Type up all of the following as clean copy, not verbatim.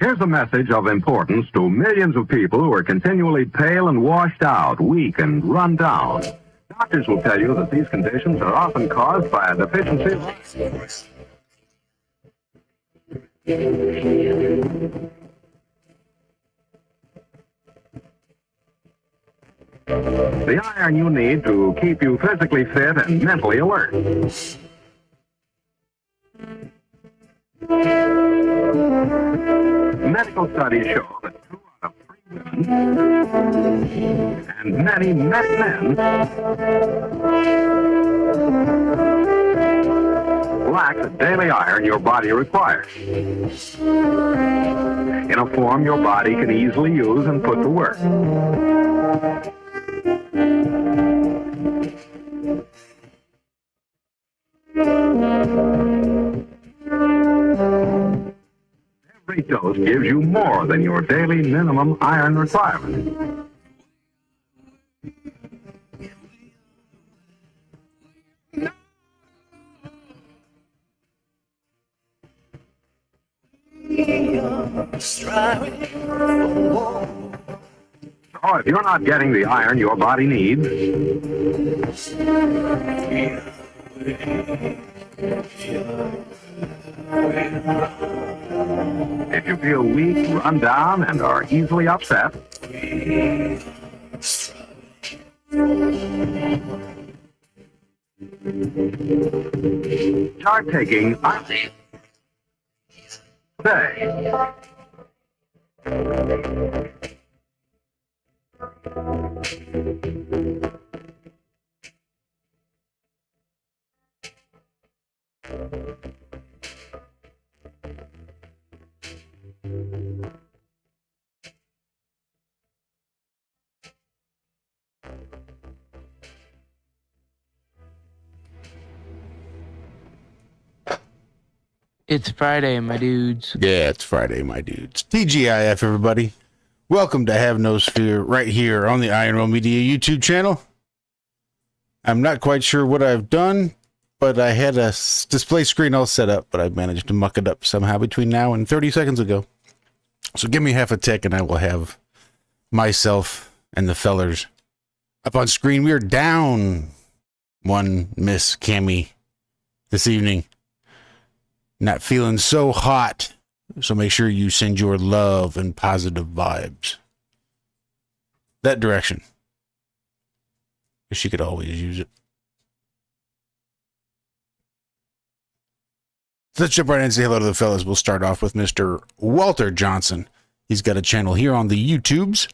Here's a message of importance to millions of people who are continually pale and washed out, weak and run down. Doctors will tell you that these conditions are often caused by a deficiency of... The iron you need to keep you physically fit and mentally alert. Medical studies show that 2 out of 3 women and many men lack the daily iron your body requires in a form your body can easily use and put to work. Every dose gives you more than your daily minimum iron requirement. So if you're not getting the iron your body needs, if you feel weak, run down, and are easily upset, start taking iron today. It's Friday, my dudes. Yeah, it's Friday, my dudes. TGIF, everybody. Welcome to Have No Sphere right here on the ironrealmmedia YouTube channel. I'm not quite sure what I've done, but I had a display screen all set up, but I managed to muck it up somehow between now and 30 seconds ago. So give me half a tick and I will have myself and the fellers up on screen. We are down one Miss Cami this evening. Not feeling so hot, so make sure you send your love and positive vibes that direction. She could always use it. Let's jump right in and say hello to the fellas. We'll start off with Mr. Walter Johnson. He's got a channel here on the YouTubes.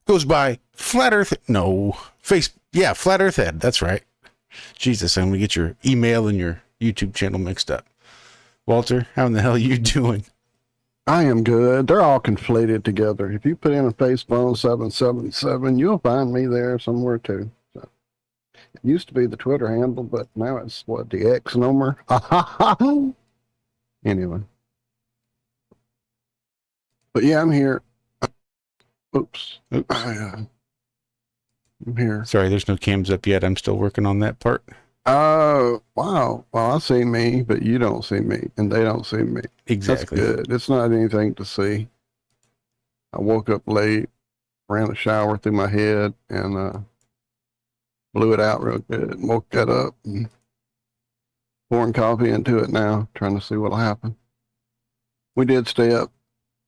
Goes by Flat Earth. Flat Earth Head. That's right. Jesus, I'm gonna get your email and your YouTube channel mixed up. Walter, how in the hell are you doing? I am good. They're all conflated together. If you put in a Facephone 777, you'll find me there somewhere too. So, it used to be the Twitter handle, but now it's the X number. Anyway. But yeah, I'm here. Oops. I'm here. Sorry, there's no cams up yet. I'm still working on that part. Oh, wow. Well, I see me, but you don't see me, and they don't see me. Exactly. That's good. It's not anything to see. I woke up late, ran a shower through my head, and blew it out real good, and woke that up, and pouring coffee into it now, trying to see what'll happen. We did stay up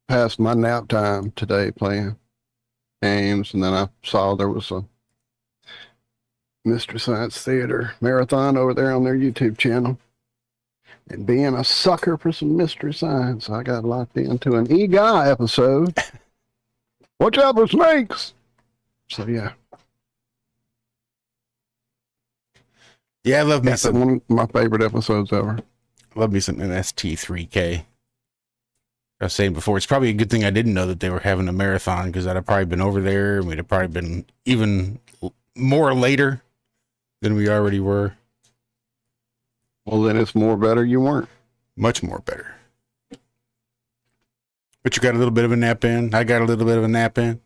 past my nap time today playing games, and then I saw there was a Mystery Science Theater marathon over there on their YouTube channel. And being a sucker for some mystery science, I got locked into an E-Guy episode. Watch out for snakes! So yeah. Yeah, I love me That's some. one of my favorite episodes ever. Love me some MST3K. I was saying before, it's probably a good thing I didn't know that they were having a marathon, because I'd have probably been over there and we'd have probably been even more later than we already were. Well, then it's more better you weren't. Much more better. But you got a little bit of a nap in. I got a little bit of a nap in.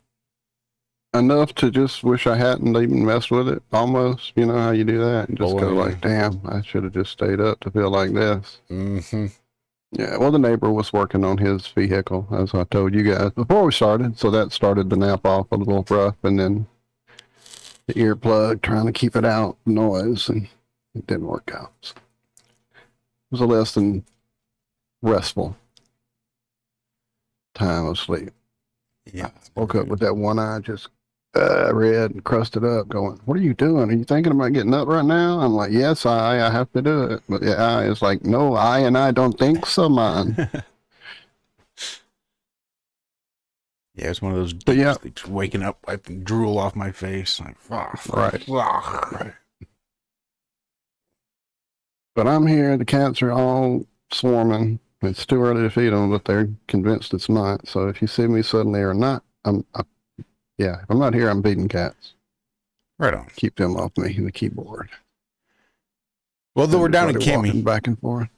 Enough to just wish I hadn't even messed with it, almost. You know how you do that? And just go like, damn, I should have just stayed up to feel like this. Mm-hmm. Yeah, well, the neighbor was working on his vehicle, as I told you guys before we started, so that started the nap off a little rough, and then the earplug trying to keep it out noise, and it didn't work out. So it was a less than restful time of sleep. Yeah. I woke up with that one eye just red and crusted up going, what are you doing? Are you thinking about getting up right now? I'm like, yes, I have to do it. But the eye is like, no, I don't think so, man. Yeah, it's one of those But yeah. sleeps, waking up, wiping drool off my face. Like, Right. Right. But I'm here. The cats are all swarming. It's too early to feed them, but they're convinced it's not. So if you see me suddenly or not, if I'm not here, I'm feeding cats. Right on. Keep them off me, the keyboard. Well, though we're down in Cami. Back and forth.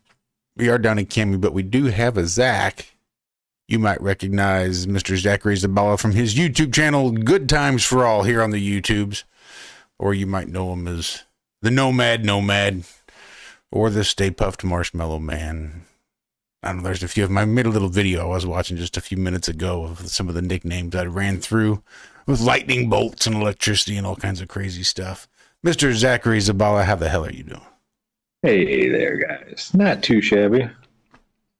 We are down in Cami, but we do have a Zack. You might recognize Mr. Zachary Zabala from his YouTube channel, Good Times for All, here on the YouTubes. Or you might know him as the Nomad, or the Stay Puffed Marshmallow Man. I don't know, there's a few of them. I made a little video I was watching just a few minutes ago of some of the nicknames I ran through with lightning bolts and electricity and all kinds of crazy stuff. Mr. Zachary Zabala, how the hell are you doing? Hey there, guys. Not too shabby.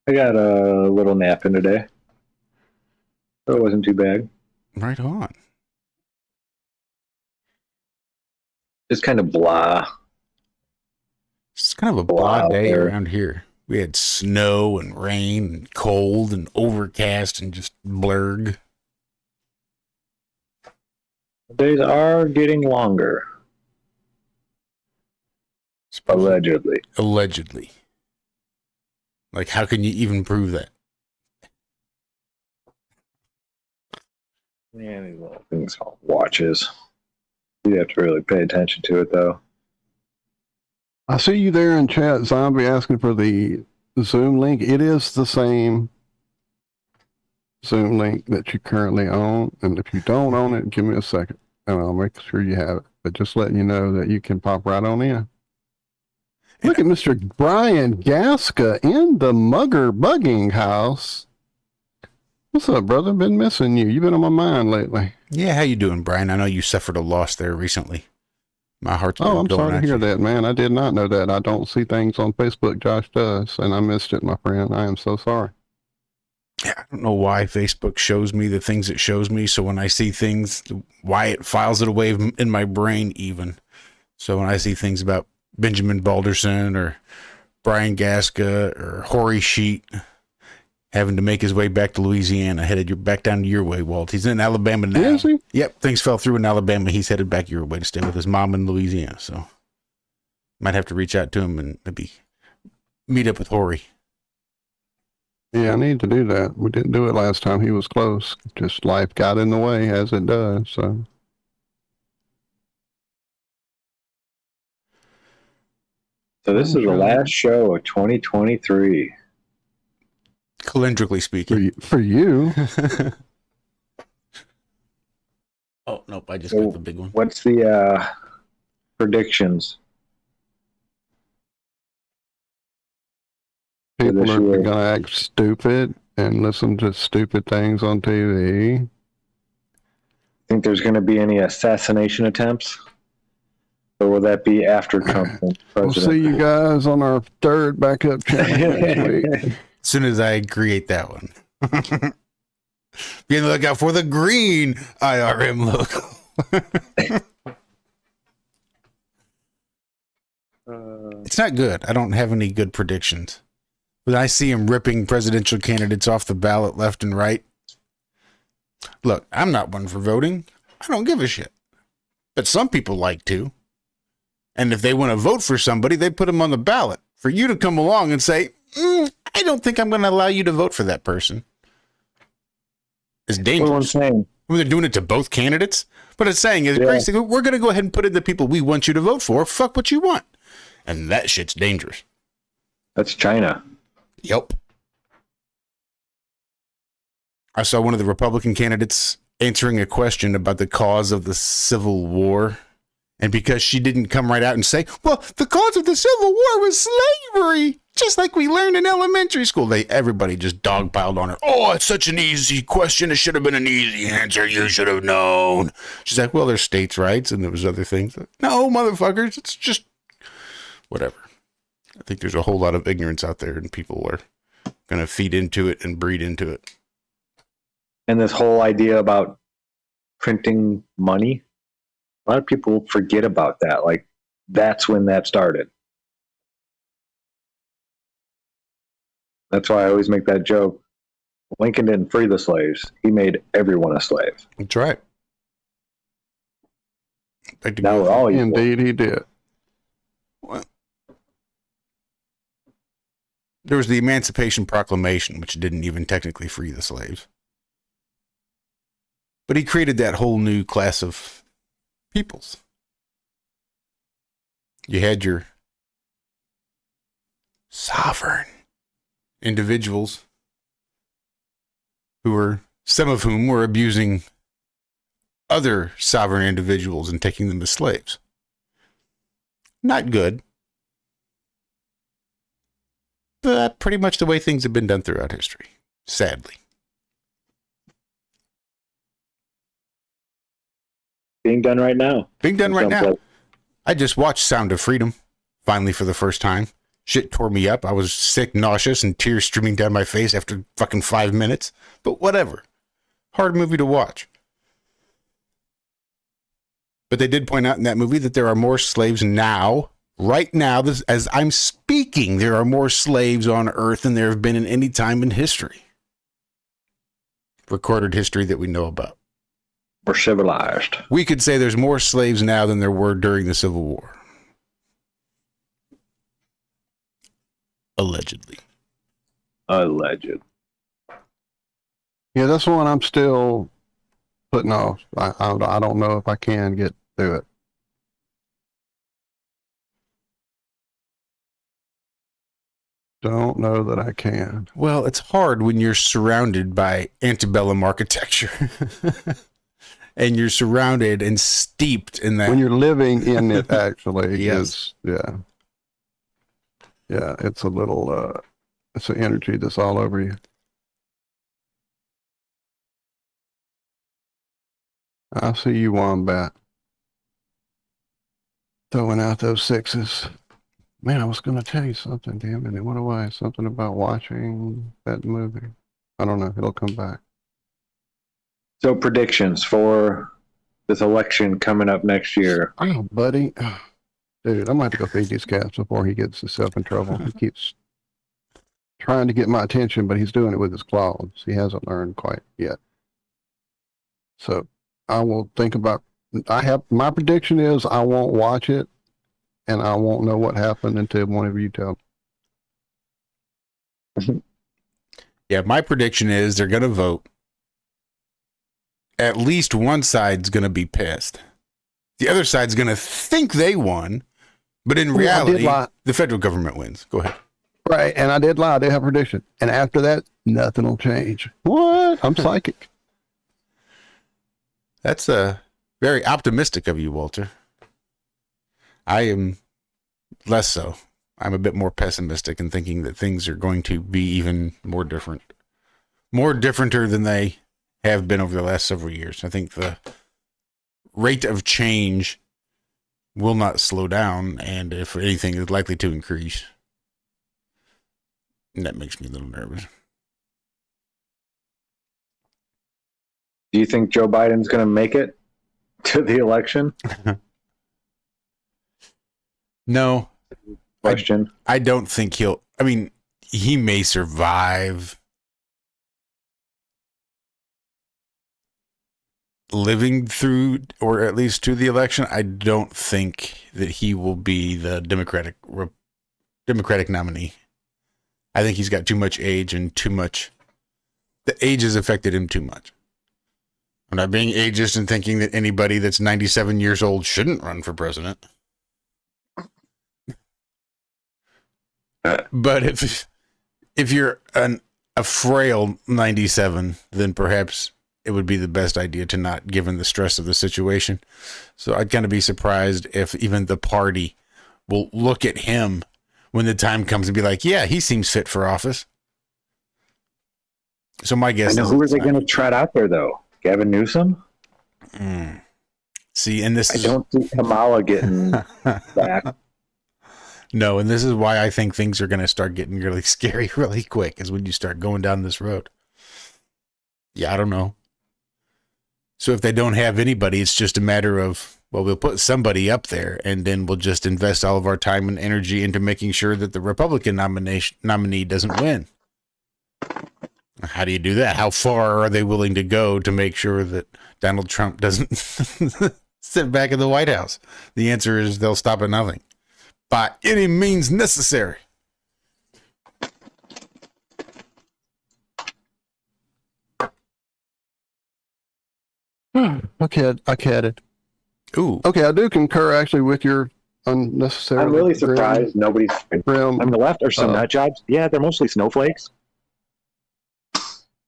I got a little nap in today, so it wasn't too bad. Right on. Just kind of blah. It's kind of a blah day around here. We had snow and rain and cold and overcast and just blurg. The days are getting longer. Allegedly. Allegedly. Like, how can you even prove that? Yeah, these little things called watches. You have to really pay attention to it, though. I see you there in chat, Zombie, asking for the Zoom link. It is the same Zoom link that you currently own. And if you don't own it, give me a second and I'll make sure you have it. But just letting you know that you can pop right on in. Look at Mr. Brian Gaska in the Mugger Bugging House. What's up, brother? Been missing you. You've been on my mind lately. Yeah, how you doing, Brian? I know you suffered a loss there recently. My heart's been I'm going sorry to hear you. that, man. I did not know that. I don't see things on Facebook. Josh does, and I missed it, my friend. I am so sorry. Yeah, I don't know why Facebook shows me the things it shows me. So when I see things, why it files it away in my brain even. So when I see things about Benjamin Balderson or Brian Gaska or Hoary Sheet having to make his way back to Louisiana, headed back down your way, Walt. He's in Alabama now. Is he? Yep, things fell through in Alabama. He's headed back your way to stay with his mom in Louisiana. So might have to reach out to him and maybe meet up with Hoary. Yeah, I need to do that. We didn't do it last time. He was close. Just life got in the way, as it does. So this is the last show of 2023. Calendrically speaking. for you. Oh, nope, I just got the big one. What's the predictions? People are going to act stupid and listen to stupid things on TV. Think there's going to be any assassination attempts? Or will that be after Trump? We'll see you guys on our third backup channel next week. As soon as I create that one. Be on the lookout for the green IRM logo. It's not good. I don't have any good predictions. But I see him ripping presidential candidates off the ballot left and right. Look, I'm not one for voting. I don't give a shit. But some people like to. And if they want to vote for somebody, they put them on the ballot. For you to come along and say, I don't think I'm going to allow you to vote for that person. It's dangerous. What I'm saying. When they're doing it to both candidates. What it's saying is, basically, we're going to go ahead and put in the people we want you to vote for. Fuck what you want. And that shit's dangerous. That's China. Yep. I saw one of the Republican candidates answering a question about the cause of the Civil War. And because she didn't come right out and say, well, the cause of the Civil War was slavery, just like we learned in elementary school, everybody just dogpiled on her. Oh, it's such an easy question. It should have been an easy answer. You should have known. She's like, well, there's states' rights and there was other things. No, motherfuckers, it's just whatever. I think there's a whole lot of ignorance out there and people are going to feed into it and breed into it. And this whole idea about printing money, a lot of people forget about that. Like, that's when that started. That's why I always make that joke. Lincoln didn't free the slaves. He made everyone a slave. That's right. Now we're all equal. Indeed, he did. Well, there was the Emancipation Proclamation, which didn't even technically free the slaves. But he created that whole new class of peoples. You had your sovereign individuals who were, some of whom were abusing other sovereign individuals and taking them as slaves. Not good. But pretty much the way things have been done throughout history, sadly. Being done right now. Being done right now. I just watched Sound of Freedom, finally for the first time. Shit tore me up. I was sick, nauseous, and tears streaming down my face after fucking 5 minutes. But whatever. Hard movie to watch. But they did point out in that movie that there are more slaves now. Right now, as I'm speaking, there are more slaves on Earth than there have been in any time in history. Recorded history that we know about. We're civilized. We could say there's more slaves now than there were during the Civil War. Allegedly. Alleged. Yeah, that's one I'm still putting off. I don't know if I can get through it. Don't know that I can. Well, it's hard when you're surrounded by antebellum architecture. And you're surrounded and steeped in that. When you're living in it, actually, Yes. Yeah, it's a little, it's an energy that's all over you. I see you, Wombat. Throwing out those sixes. Man, I was going to tell you something, damn it. It went away. Something about watching that movie. I don't know. It'll come back. So predictions for this election coming up next year. Oh, buddy. Dude, I'm going to have to go feed these cats before he gets himself in trouble. He keeps trying to get my attention, but he's doing it with his claws. He hasn't learned quite yet. So I will think about, my prediction is I won't watch it and I won't know what happened until one of you tell me. Yeah, my prediction is they're going to vote. At least one side's going to be pissed. The other side's going to think they won, but in reality, the federal government wins. Go ahead. Right, and I did lie. I did have a prediction. And after that, nothing will change. What? I'm psychic. That's very optimistic of you, Walter. I am less so. I'm a bit more pessimistic in thinking that things are going to be even more different. More differenter than they have been over the last several years. I think the rate of change will not slow down, and if anything, is likely to increase. And that makes me a little nervous. Do you think Joe Biden's going to make it to the election? No. Question. I don't think he'll. I mean, he may survive living through, or at least to the election. I don't think that he will be the Democratic nominee. I think he's got too much age and too much. The age has affected him too much. I'm not being ageist and thinking that anybody that's 97 years old shouldn't run for president. But if you're a frail 97, then perhaps it would be the best idea to not, given the stress of the situation. So I'd kind of be surprised if even the party will look at him when the time comes and be like, yeah, he seems fit for office. So my guess I know, is, who are they going to trot out there, though? Gavin Newsom? See, and this I don't see Kamala getting back. No, and this is why I think things are going to start getting really scary really quick, is when you start going down this road. Yeah, I don't know. So if they don't have anybody, it's just a matter of, well, we'll put somebody up there, and then we'll just invest all of our time and energy into making sure that the Republican nominee doesn't win. How do you do that? How far are they willing to go to make sure that Donald Trump doesn't sit back in the White House? The answer is they'll stop at nothing. By any means necessary. Okay, I catted. Ooh. Okay, I do concur actually with your unnecessary. I'm really surprised nobody's. Realm. On the left are some nut jobs. Yeah, they're mostly snowflakes.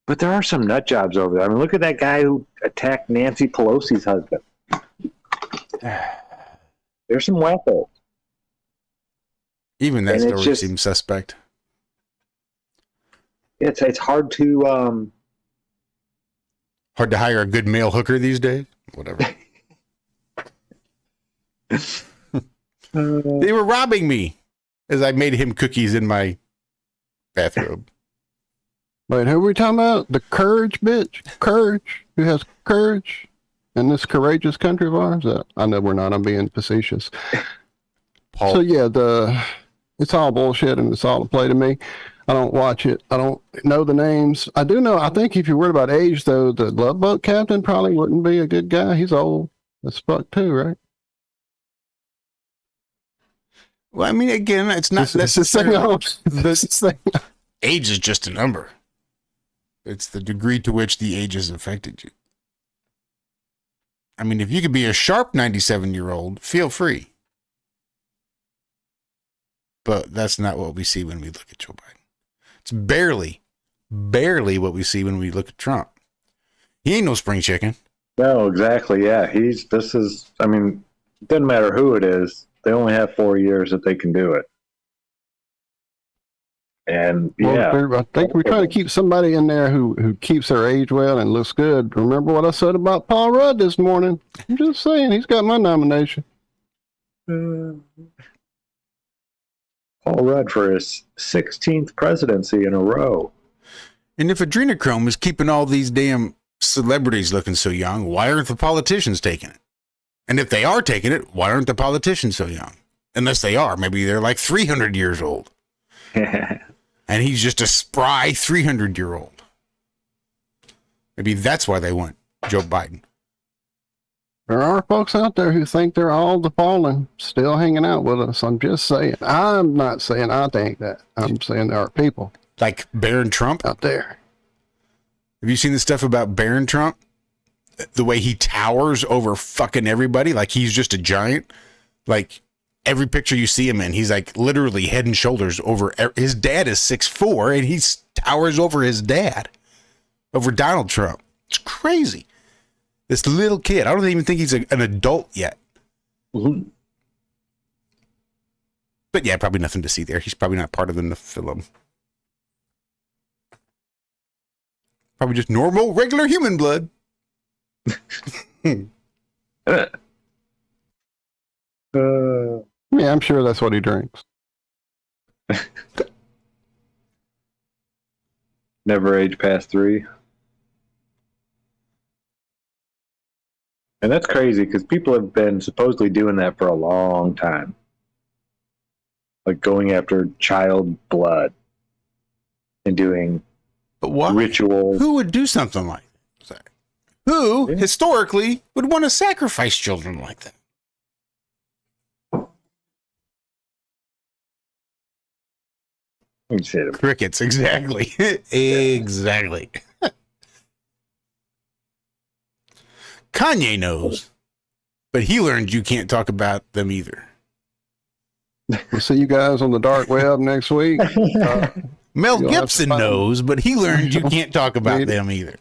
But there are some nut jobs over there. I mean, look at that guy who attacked Nancy Pelosi's husband. There's some wackos. Even that And it's story just- seems suspect. It's hard to Hard to hire a good male hooker these days. Whatever. They were robbing me as I made him cookies in my bathrobe. Wait, who are we talking about? The courage bitch? Courage? Who has courage in this courageous country of ours? I know we're not. I'm being facetious. Paul. So yeah, it's all bullshit and it's all a play to me. I don't watch it. I don't know the names. I do know. I think if you're worried about age, though, the Love Boat captain probably wouldn't be a good guy. He's old as fuck too, right? Well, I mean, again, it's not necessarily. Age is just a number. It's the degree to which the age has affected you. I mean, if you could be a sharp 97-year-old, feel free. But that's not what we see when we look at Joe Biden. It's barely what we see when we look at Trump. He ain't no spring chicken. No, exactly. Yeah, I mean, it doesn't matter who it is. They only have 4 years that they can do it. And yeah, I think we're trying to keep somebody in there who keeps their age well and looks good. Remember what I said about Paul Rudd this morning? I'm just saying, he's got my nomination. Paul Rudd for his 16th presidency in a row. And if adrenochrome is keeping all these damn celebrities looking so young, why aren't the politicians taking it? And if they are taking it, why aren't the politicians so young? Unless they are, maybe they're like 300 years old. And he's just a spry 300-year-old. Maybe that's why they want Joe Biden. There are folks out there who think they're all the fallen still hanging out with us. I'm just saying. I'm not saying I think that. I'm saying there are people Like Barron Trump? out there. Have you seen the stuff about Barron Trump? The way he towers over fucking everybody, like he's just a giant. Like every picture you see him in, he's like literally head and shoulders over. His dad is 6'4", and he towers over his dad, over Donald Trump. It's crazy. This little kid, I don't even think he's an adult yet. Mm-hmm. But yeah, probably nothing to see there. He's probably not part of the film. Probably just normal, regular human blood. Yeah, I'm sure that's what he drinks. Never age past 3. And that's crazy because people have been supposedly doing that for a long time. Like going after child blood and doing But why? rituals. Who would do something like that? Who, historically, would want to sacrifice children like that? You'd say it. Crickets, exactly. Exactly. Kanye knows, but he learned you can't talk about them either. We'll see you guys on the dark web next week. Mel You'll have Gibson fun. knows, but he learned you can't talk about them either.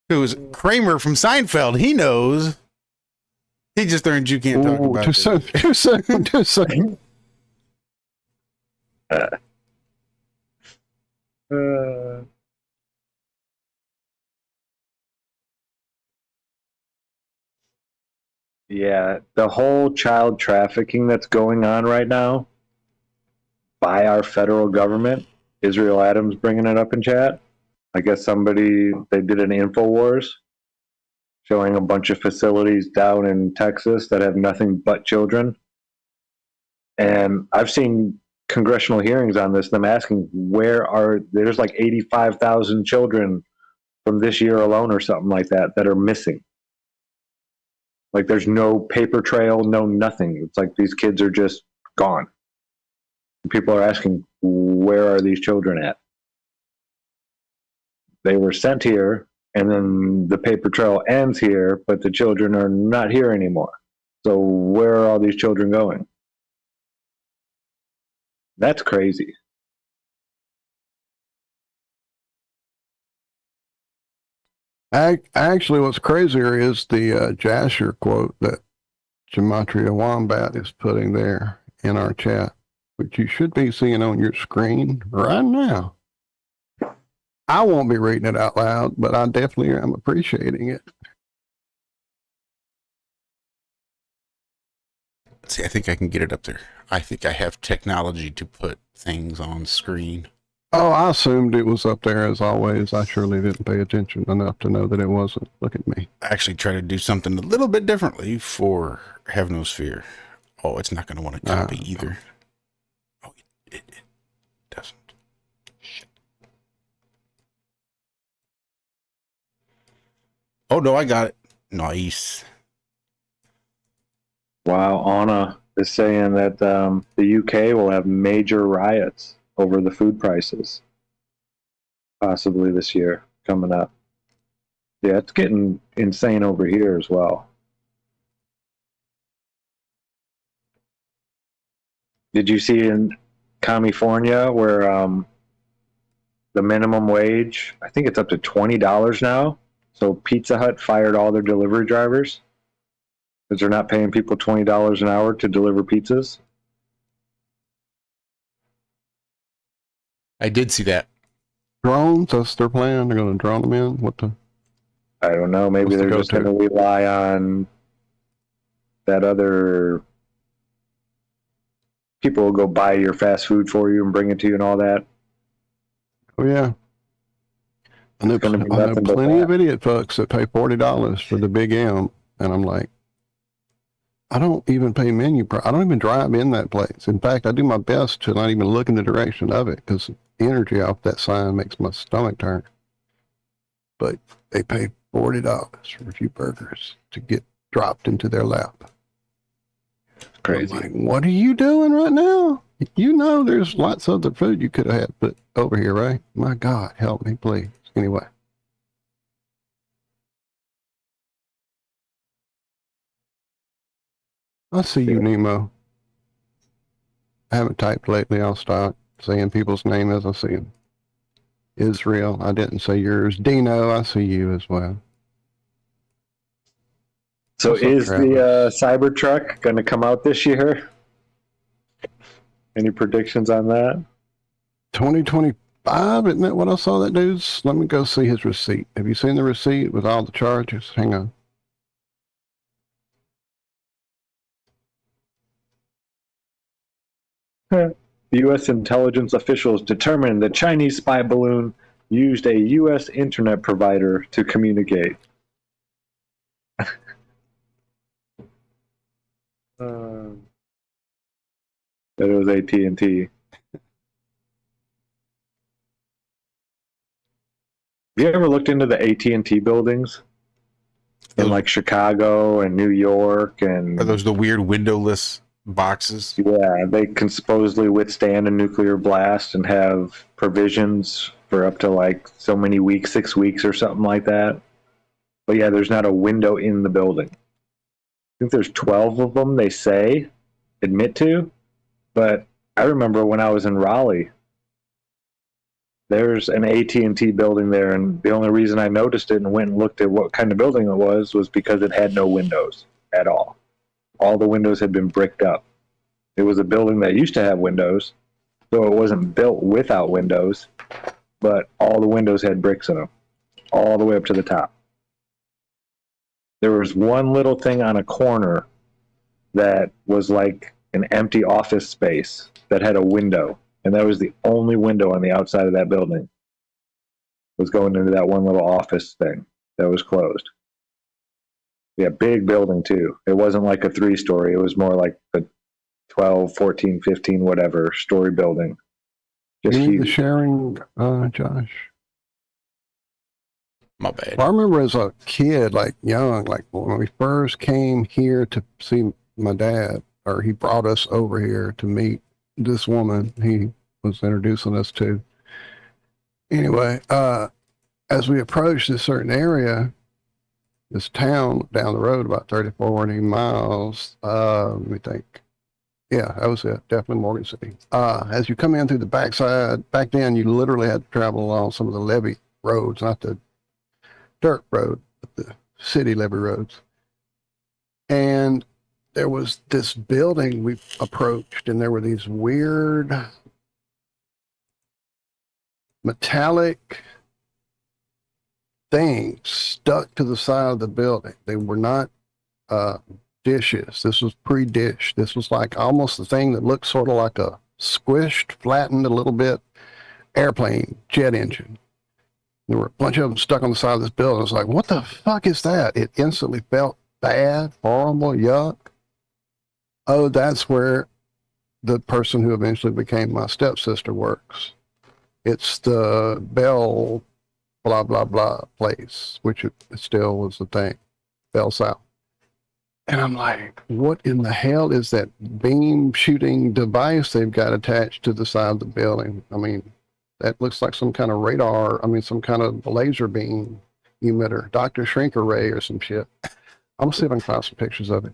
It was Kramer from Seinfeld. He knows. He just learned you can't talk about it. Too soon. Yeah, the whole child trafficking that's going on right now by our federal government. Israel Adams bringing it up in chat. I guess they did an InfoWars showing a bunch of facilities down in Texas that have nothing but children. And I've seen congressional hearings on this, them asking there's like 85,000 children from this year alone or something like that are missing. Like there's no paper trail, no nothing. It's like these kids are just gone. And people are asking, where are these children at? They were sent here, and then the paper trail ends here, but the children are not here anymore. So where are all these children going? That's crazy. Actually, what's crazier is the Jasher quote that Gematria Wombat is putting there in our chat, which you should be seeing on your screen right now. I won't be reading it out loud, but I definitely am appreciating it. See, I think I can get it up there. I think I have technology to put things on screen. Oh, I assumed it was up there as always. I surely didn't pay attention enough to know that it wasn't. Look at me. I actually try to do something a little bit differently for Have No Sphere. Oh, it's not going to want to copy either. Oh, it doesn't. Shit. Oh, no, I got it. Nice. Wow, Anna is saying that the UK will have major riots over the food prices, possibly this year, coming up. Yeah, it's getting insane over here as well. Did you see in California where the minimum wage, I think it's up to $20 now, so Pizza Hut fired all their delivery drivers because they're not paying people $20 an hour to deliver pizzas? I did see that. Drones, that's their plan. They're going to drone them in. I don't know. Maybe they're just going to rely on that other people will go buy your fast food for you and bring it to you and all that. Oh, yeah. I know plenty of idiot fucks that pay $40 for the Big M, and I'm like, I don't even pay menu price. I don't even drive in that place. In fact, I do my best to not even look in the direction of it because the energy off that sign makes my stomach turn. But they pay $40 for a few burgers to get dropped into their lap. Crazy. I'm like, what are you doing right now? You know there's lots of other food you could have had put over here, right? My God, help me, please. Anyway. I see you, Nemo. I haven't typed lately. I'll start saying people's name as I see them. Israel, I didn't say yours. Dino, I see you as well. So is the Cybertruck going to come out this year? Any predictions on that? 2025, isn't that what I saw that dude's? Let me go see his receipt. Have you seen the receipt with all the charges? Hang on. U.S. intelligence officials determined the Chinese spy balloon used a U.S. internet provider to communicate. That it was AT&T. Have you ever looked into the AT&T buildings in like Chicago and New York? And are those the weird windowless boxes? Yeah, they can supposedly withstand a nuclear blast and have provisions for up to like so many weeks, 6 weeks or something like that. But yeah, there's not a window in the building. I think there's 12 of them, they say, admit to. But I remember when I was in Raleigh, there's an AT&T building there, and the only reason I noticed it and went and looked at what kind of building it was because it had no windows at all. All the windows had been bricked up. It was a building that used to have windows, so it wasn't built without windows, but all the windows had bricks in them, all the way up to the top. There was one little thing on a corner that was like an empty office space that had a window, and that was the only window on the outside of that building, was going into that one little office thing that was closed. Yeah, big building too. It wasn't like a 3-story. It was more like a 12, 14, 15, whatever story building. Just You need the huge. sharing, Josh. My bad. Well, I remember as a kid, like young, like when we first came here to see my dad, or he brought us over here to meet this woman he was introducing us to. Anyway, as we approached this certain area, this town down the road, about 30, 40 miles, let me think. Yeah, that was it. Definitely Morgan City. As you come in through the backside, back then you literally had to travel along some of the levee roads, not the dirt road, but the city levee roads. And there was this building we approached, and there were these weird metallic things stuck to the side of the building. They were not dishes. This was pre-dish. This was like almost the thing that looked sort of like a squished, flattened a little bit airplane jet engine. There were a bunch of them stuck on the side of this building. I was like, what the fuck is that? It instantly felt bad, horrible, yuck. Oh, that's where the person who eventually became my stepsister works. It's the Bell blah, blah, blah place, which it still was the thing, Bell South. And I'm like, what in the hell is that beam shooting device they've got attached to the side of the building? I mean, that looks like some kind of radar. I mean, some kind of laser beam emitter, Dr. Shrinker Ray or some shit. I'm going to see if I can find some pictures of it.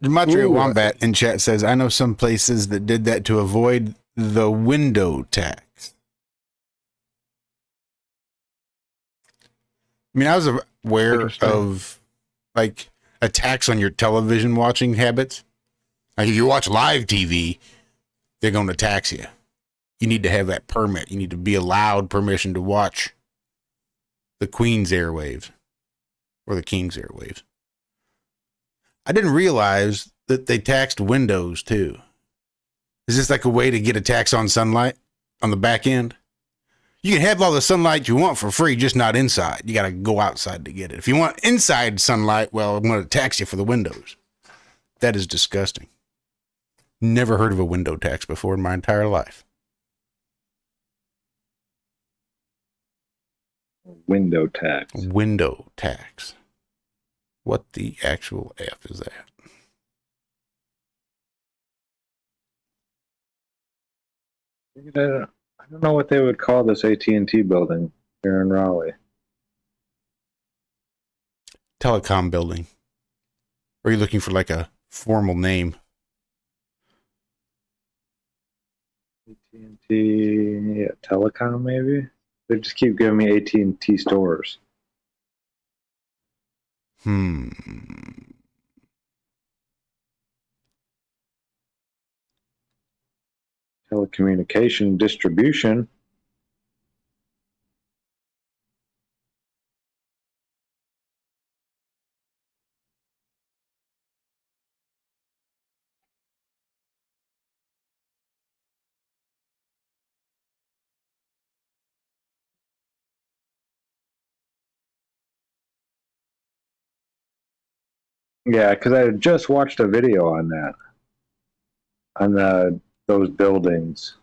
Demetria Ooh. Wombat in chat says, I know some places that did that to avoid the window tax. I mean, I was aware of like attacks on your television watching habits. Like if you watch live TV, they're going to tax you. You need to have that permit. You need to be allowed permission to watch the Queen's airwaves or the King's airwaves. I didn't realize that they taxed windows too. Is this like a way to get a tax on sunlight on the back end? You can have all the sunlight you want for free, just not inside. You got to go outside to get it. If you want inside sunlight, well, I'm going to tax you for the windows. That is disgusting. Never heard of a window tax before in my entire life. Window tax. Window tax. What the actual F is that? I don't know what they would call this AT&T building here in Raleigh. Telecom building. Or are you looking for like a formal name? AT&T, yeah, telecom maybe? They just keep giving me AT&T stores. Telecommunication distribution. Yeah, because I had just watched a video on that, on those buildings.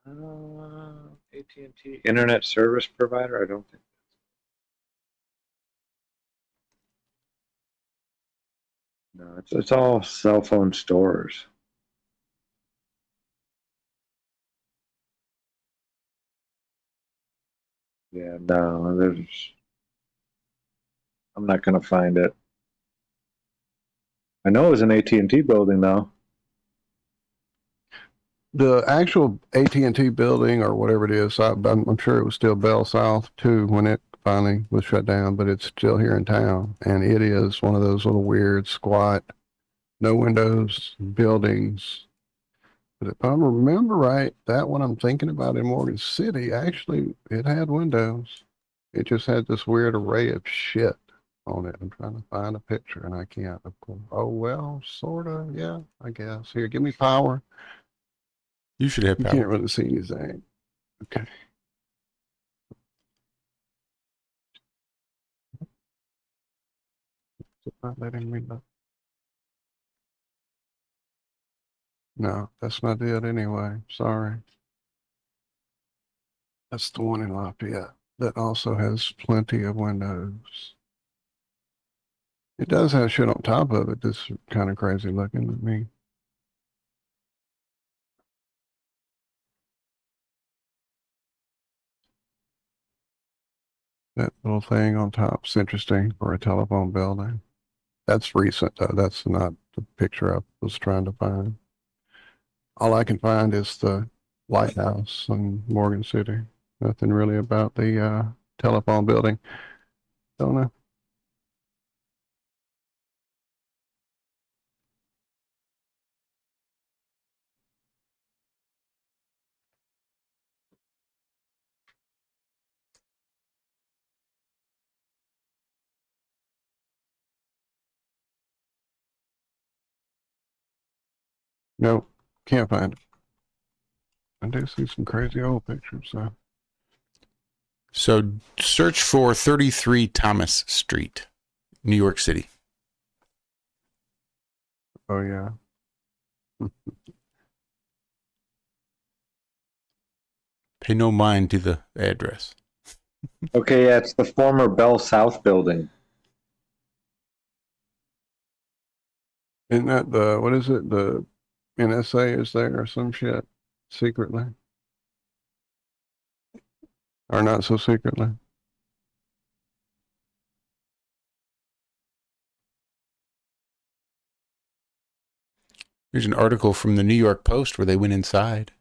AT&T Internet Service Provider? I don't think. No, it's all cell phone stores. Yeah, no, I'm not going to find it. I know it was an AT&T building, though. The actual AT&T building or whatever it is, I'm sure it was still Bell South too when it finally was shut down, but it's still here in town. And it is one of those little weird, squat, no windows buildings. But if I remember right, that one I'm thinking about in Morgan City, actually, it had windows. It just had this weird array of shit on it. I'm trying to find a picture and I can't. Of course. Oh, well, sort of. Yeah, I guess. Here, give me power. You should have You power. can't really see anything. Okay. It's not letting me look. No, that's not it anyway. Sorry. That's the one in Lafayette that also has plenty of windows. It does have shit on top of it that's kind of crazy looking to me. That little thing on top's interesting for a telephone building. That's recent though. That's not the picture I was trying to find. All I can find is the lighthouse in Morgan City. Nothing really about the telephone building. Don't know. Nope, can't find it. I do see some crazy old pictures, so. So search for 33 Thomas Street, New York City. Oh yeah. Pay no mind to the address. Okay, yeah, it's the former Bell South building. Isn't that the, what is it? The NSA is there or some shit secretly? Or not so secretly? There's an article from the New York Post where they went inside.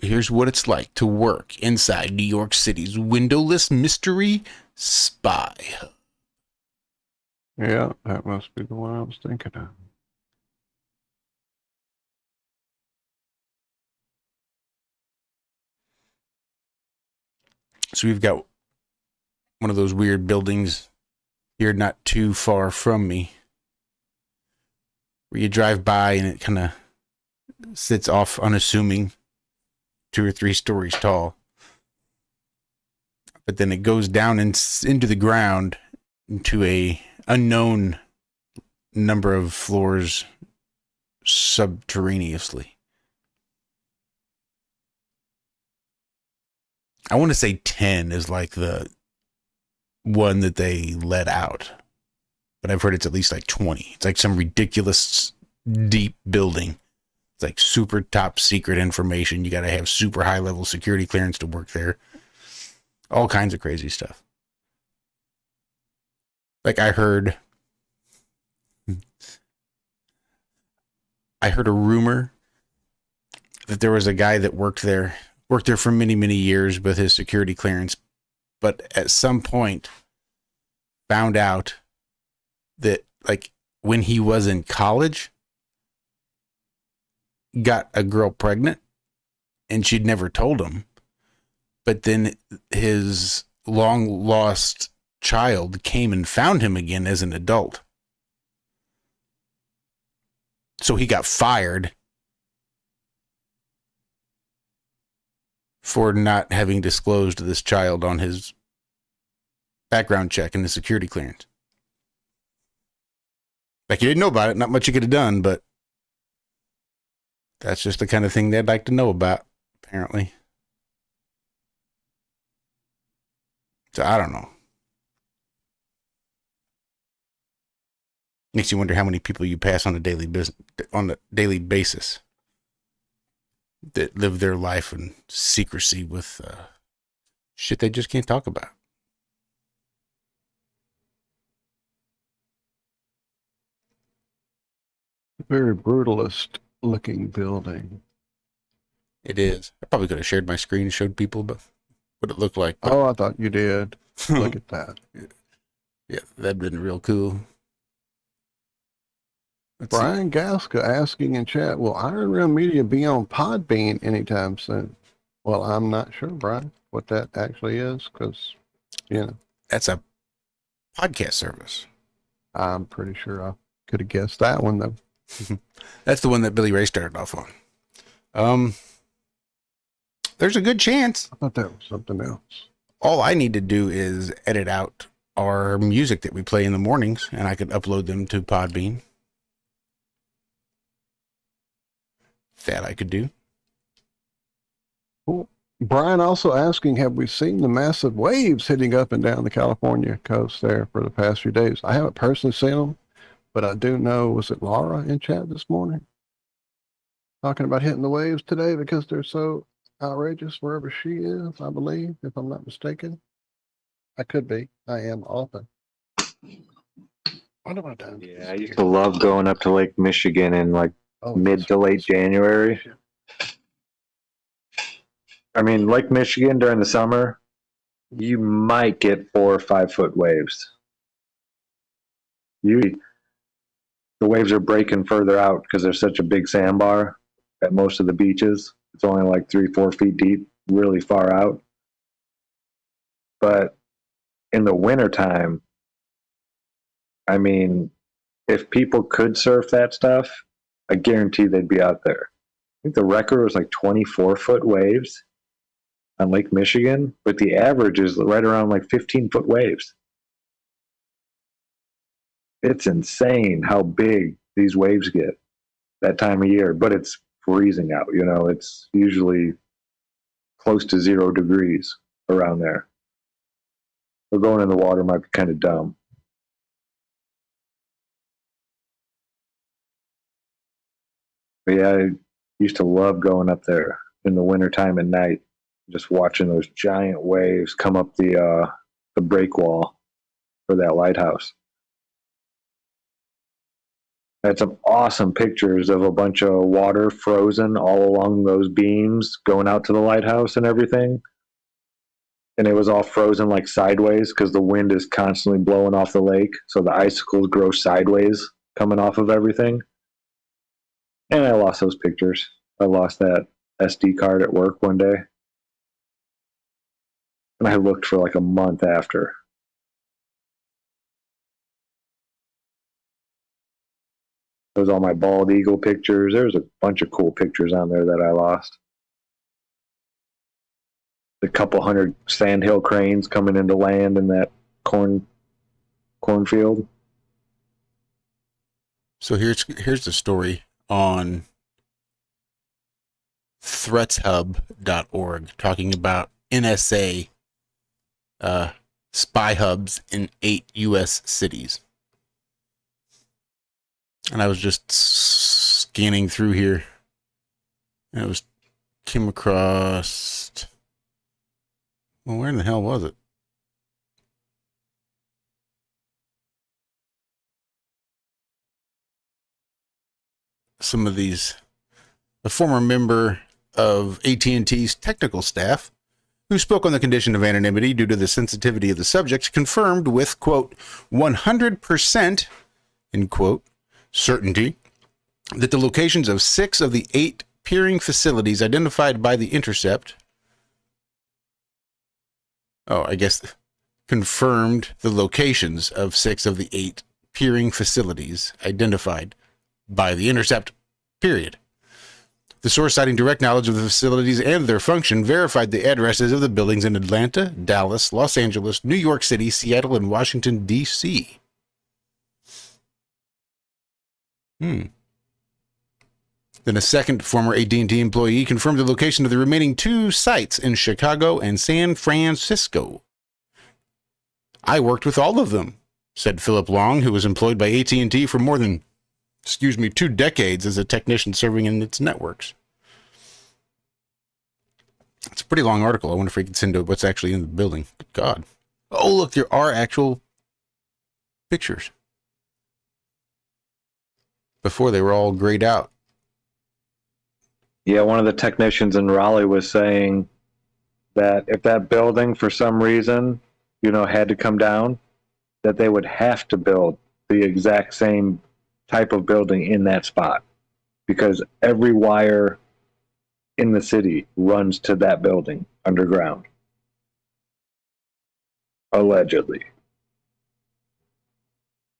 Here's what it's like to work inside New York City's windowless mystery spy hub. Yeah, that must be the one I was thinking of. So we've got one of those weird buildings here not too far from me, where you drive by and it kind of sits off unassuming, 2 or 3 stories tall. But then it goes down into the ground into a unknown number of floors subterraneously. I want to say 10 is like the one that they let out, but I've heard it's at least like 20. It's like some ridiculous deep building. It's like super top secret information. You got to have super high level security clearance to work there. All kinds of crazy stuff. Like I heard a rumor that there was a guy that worked there for many, many years with his security clearance, but at some point found out that like when he was in college, got a girl pregnant and she'd never told him. But then his long lost child came and found him again as an adult. So he got fired for not having disclosed this child on his background check and his security clearance. Like, you didn't know about it, not much you could have done, but that's just the kind of thing they'd like to know about, apparently. So I don't know. Makes you wonder how many people you pass on a daily basis that live their life in secrecy with shit they just can't talk about. Very brutalist looking building. It is. I probably could have shared my screen and showed people but what it looked like. But Oh, I thought you did. Look at that. yeah, that'd been real cool. Let's see. Brian Gaska asking in chat, will Iron Realm Media be on Podbean anytime soon? Well, I'm not sure, Brian, what that actually is, because, you know, That's a podcast service. I'm pretty sure I could have guessed that one, though. That's the one that Billy Ray started off on. There's a good chance. I thought that was something else. All I need to do is edit out our music that we play in the mornings, and I could upload them to Podbean. That I could do. Cool. Brian also asking, have we seen the massive waves hitting up and down the California coast there for the past few days? I haven't personally seen them, but I do know, was it Laura in chat this morning? Talking about hitting the waves today because they're so outrageous wherever she is, I believe, if I'm not mistaken. I could be. I am often. What have I done? Yeah, I used to love going up to Lake Michigan in like Oh, mid to late January. I mean, Lake Michigan during the summer, you might get 4 or 5 foot waves. Usually, the waves are breaking further out because there's such a big sandbar at most of the beaches. It's only like 3-4 feet deep, really far out. But in the wintertime, I mean, if people could surf that stuff, I guarantee they'd be out there. I think the record was like 24 foot waves on Lake Michigan, but the average is right around like 15 foot waves. It's insane how big these waves get that time of year, but it's freezing out. You know, it's usually close to 0 degrees around there. So going in the water might be kind of dumb. But yeah, I used to love going up there in the wintertime at night, just watching those giant waves come up the break wall for that lighthouse. I had some awesome pictures of a bunch of water frozen all along those beams going out to the lighthouse and everything. And it was all frozen like sideways because the wind is constantly blowing off the lake. So the icicles grow sideways coming off of everything. And I lost those pictures. I lost that SD card at work one day. And I looked for like a month after. There's all my bald eagle pictures. There's a bunch of cool pictures on there that I lost. A couple hundred sandhill cranes coming into land in that cornfield. So here's the story on threatshub.org talking about NSA spy hubs in 8 U.S. cities. And I was just scanning through here, and it came across, well, where in the hell was it? Some of these, a former member of AT&T's technical staff who spoke on the condition of anonymity due to the sensitivity of the subject, confirmed with, quote, 100%, end quote, certainty that the locations of 6 of the 8 peering facilities identified by The Intercept, confirmed the locations of 6 of the 8 peering facilities identified by The Intercept, period. The source, citing direct knowledge of the facilities and their function, verified the addresses of the buildings in Atlanta, Dallas, Los Angeles, New York City, Seattle, and Washington, D.C. Then a second former AT&T employee confirmed the location of the remaining 2 sites in Chicago and San Francisco. I worked with all of them, said Philip Long, who was employed by AT&T for more than 2 decades as a technician serving in its networks. It's a pretty long article. I wonder if we can send to what's actually in the building. Good God. Oh, look, there are actual pictures. before they were all grayed out. Yeah, one of the technicians in Raleigh was saying that if that building, for some reason, had to come down, that they would have to build the exact same type of building in that spot, because every wire in the city runs to that building underground. Allegedly.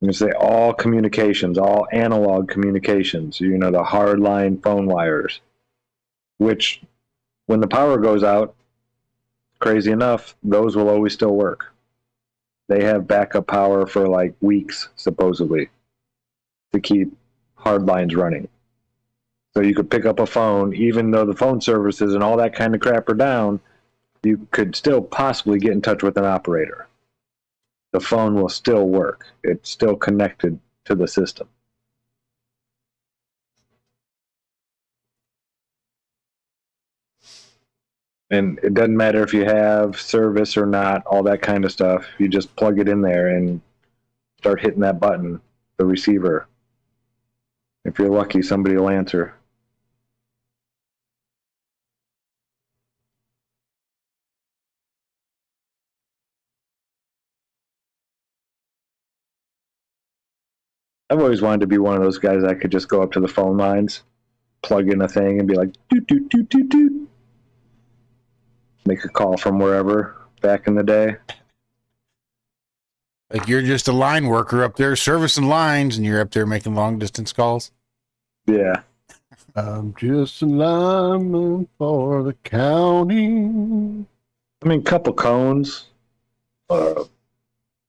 You say all communications, all analog communications, the hardline phone wires, which when the power goes out, crazy enough, those will always still work. They have backup power for like weeks, supposedly, to keep hard lines running. So you could pick up a phone, even though the phone services and all that kind of crap are down, you could still possibly get in touch with an operator. The phone will still work. It's still connected to the system. And it doesn't matter if you have service or not, all that kind of stuff. You just plug it in there and start hitting that button, the receiver. If you're lucky, somebody will answer. I've always wanted to be one of those guys that could just go up to the phone lines, plug in a thing, and be like, doot, doot, doot, doot, doot. Make a call from wherever back in the day. Like you're just a line worker up there servicing lines, and you're up there making long distance calls. Yeah. I'm just a lineman for the county. I mean, couple cones,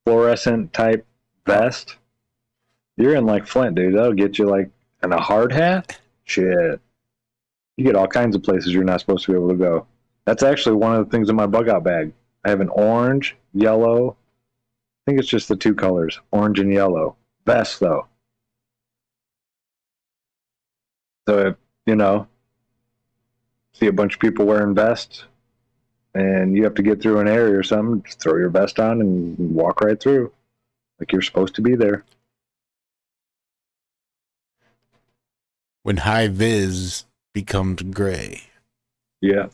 fluorescent type vest. You're in like Flint, dude. That'll get you like in a hard hat. Shit. You get all kinds of places you're not supposed to be able to go. That's actually one of the things in my bug out bag. I have an orange, yellow. I think it's just the two colors, orange and yellow. Vest, though. So if, see a bunch of people wearing vests and you have to get through an area or something, just throw your vest on and walk right through. Like you're supposed to be there. When high vis becomes gray. Yeah.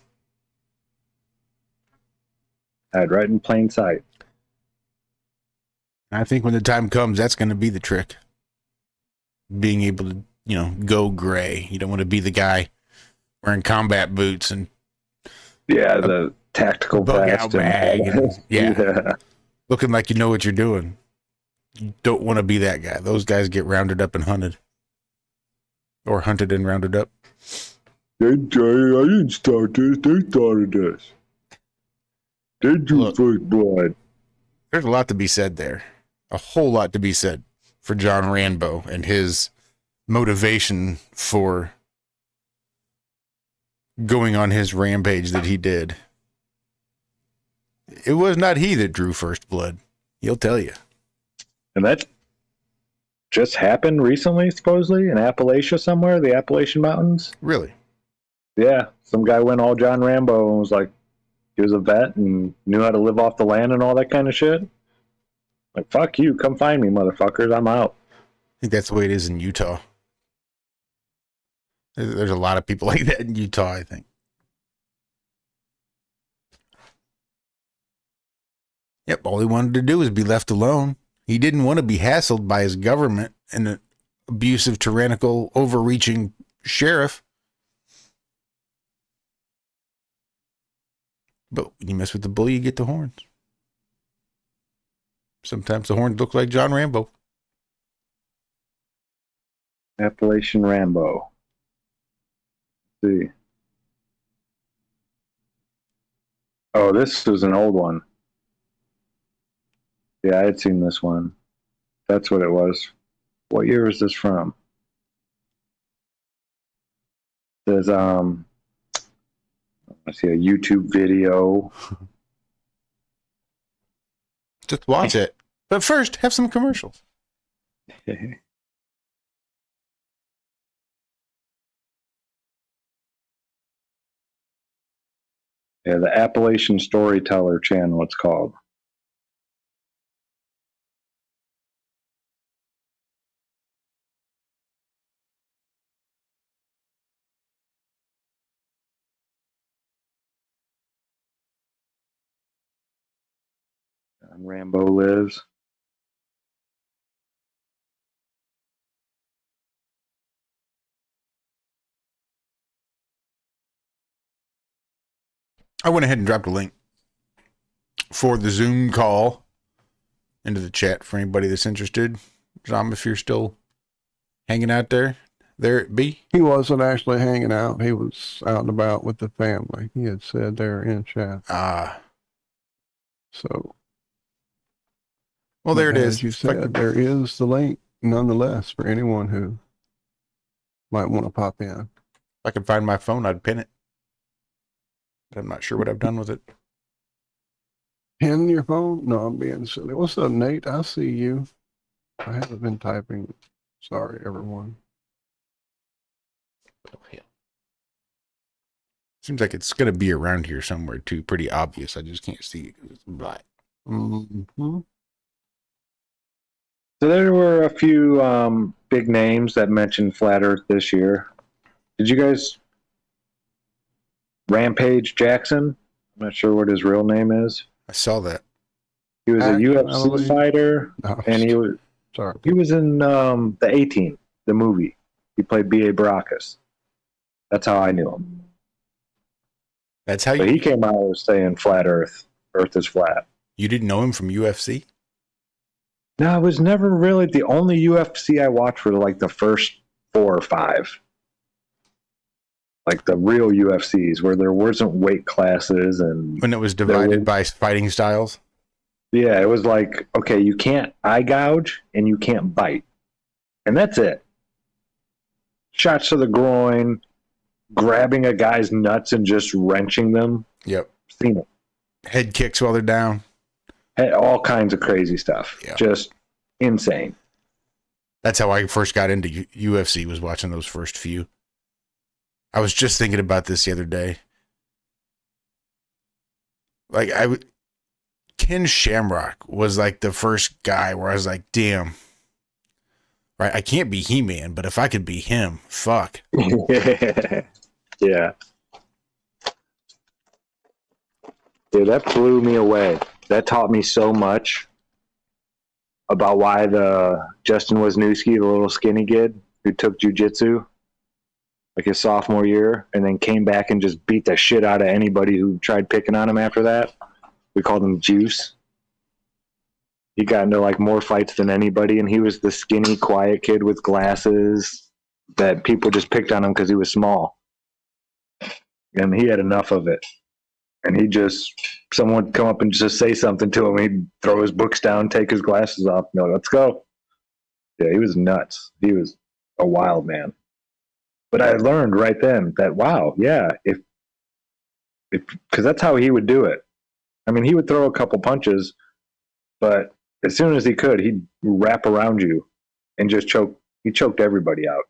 Hide right in plain sight. I think when the time comes, that's going to be the trick. Being able to, go gray. You don't want to be the guy wearing combat boots and the tactical bug vest out bag. And, yeah. Looking like you know what you're doing. You don't want to be that guy. Those guys get rounded up and hunted. Or hunted and rounded up. I didn't start this. They started this. They drew first blood. There's a lot to be said there. A whole lot to be said for John Rambo and his motivation for going on his rampage that he did. It was not he that drew first blood. He'll tell you. And that just happened recently, supposedly, in Appalachia somewhere, the Appalachian Mountains. Really? Yeah. Some guy went all John Rambo and was like, he was a vet and knew how to live off the land and all that kind of shit. Like, fuck you. Come find me, motherfuckers. I'm out. I think that's the way it is in Utah. There's a lot of people like that in Utah, I think. Yep, all he wanted to do was be left alone. He didn't want to be hassled by his government and an abusive, tyrannical, overreaching sheriff. But when you mess with the bull, you get the horns. Sometimes the horns look like John Rambo. Appalachian Rambo. Let's see. Oh, this was an old one. Yeah, I had seen this one. That's what it was. What year is this from? There's I see a YouTube video. Just watch it. But first, have some commercials. Yeah, the Appalachian Storyteller channel, it's called. John Rambo lives. I went ahead and dropped a link for the Zoom call into the chat for anybody that's interested. Zom, if you're still hanging out there it be. He wasn't actually hanging out. He was out and about with the family. He had said they're in chat. So, well, there it is. As you said, there is the link nonetheless for anyone who might want to pop in. If I could find my phone, I'd pin it. But I'm not sure what I've done with it. Pin your phone? No, I'm being silly. What's up, Nate? I see you. I haven't been typing. Sorry, everyone. Oh, hell. Seems like it's going to be around here somewhere, too. Pretty obvious. I just can't see it because it's black. Mm-hmm. So there were a few big names that mentioned Flat Earth this year. Did you guys... Rampage Jackson? I'm not sure what his real name is. I saw that. He was a UFC fighter, and he was in the A-Team, the movie. He played B.A. Baracus. That's how I knew him. That's how he came out saying Flat Earth. Earth is flat. You didn't know him from UFC? No, it was never really the only UFC I watched for like the first 4 or 5. Like the real UFCs where there wasn't weight classes and when it was divided by fighting styles. Yeah, it was like, okay, you can't eye gouge and you can't bite. And that's it. Shots to the groin, grabbing a guy's nuts and just wrenching them. Yep. Seen it. Head kicks while they're down. All kinds of crazy stuff. Yeah. Just insane. That's how I first got into UFC, was watching those first few. I was just thinking about this the other day. Like, Ken Shamrock was like the first guy where I was like, damn. Right, I can't be He-Man, but if I could be him, fuck. Yeah. Yeah, that blew me away. That taught me so much about why the Justin Wisniewski, the little skinny kid who took jiu-jitsu like his sophomore year and then came back and just beat the shit out of anybody who tried picking on him after that. We called him Juice. He got into like more fights than anybody, and he was the skinny, quiet kid with glasses that people just picked on him because he was small. And he had enough of it. And someone would come up and just say something to him. He'd throw his books down, take his glasses off. No, let's go. Yeah, he was nuts. He was a wild man. But I learned right then that, wow, yeah, because that's how he would do it. I mean, he would throw a couple punches, but as soon as he could, he'd wrap around you and just choke. He choked everybody out.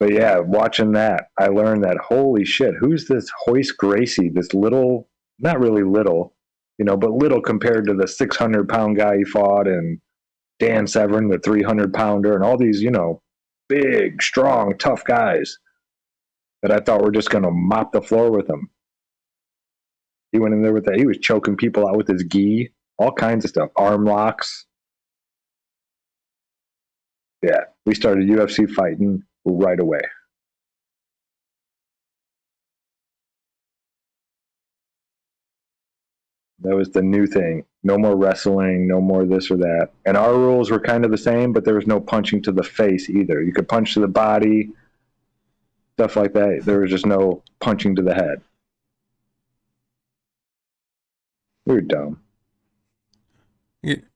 But yeah, watching that, I learned that, holy shit, who's this Hoist Gracie, this little, not really little, but little compared to the 600-pound guy he fought, and Dan Severn, the 300-pounder, and all these, big, strong, tough guys that I thought were just going to mop the floor with him. He went in there with that. He was choking people out with his gi, all kinds of stuff, arm locks. Yeah, we started UFC fighting right away. That was the new thing. No more wrestling, no more this or that. And our rules were kind of the same, but there was no punching to the face either. You could punch to the body, stuff like that. There was just no punching to the head. We were dumb.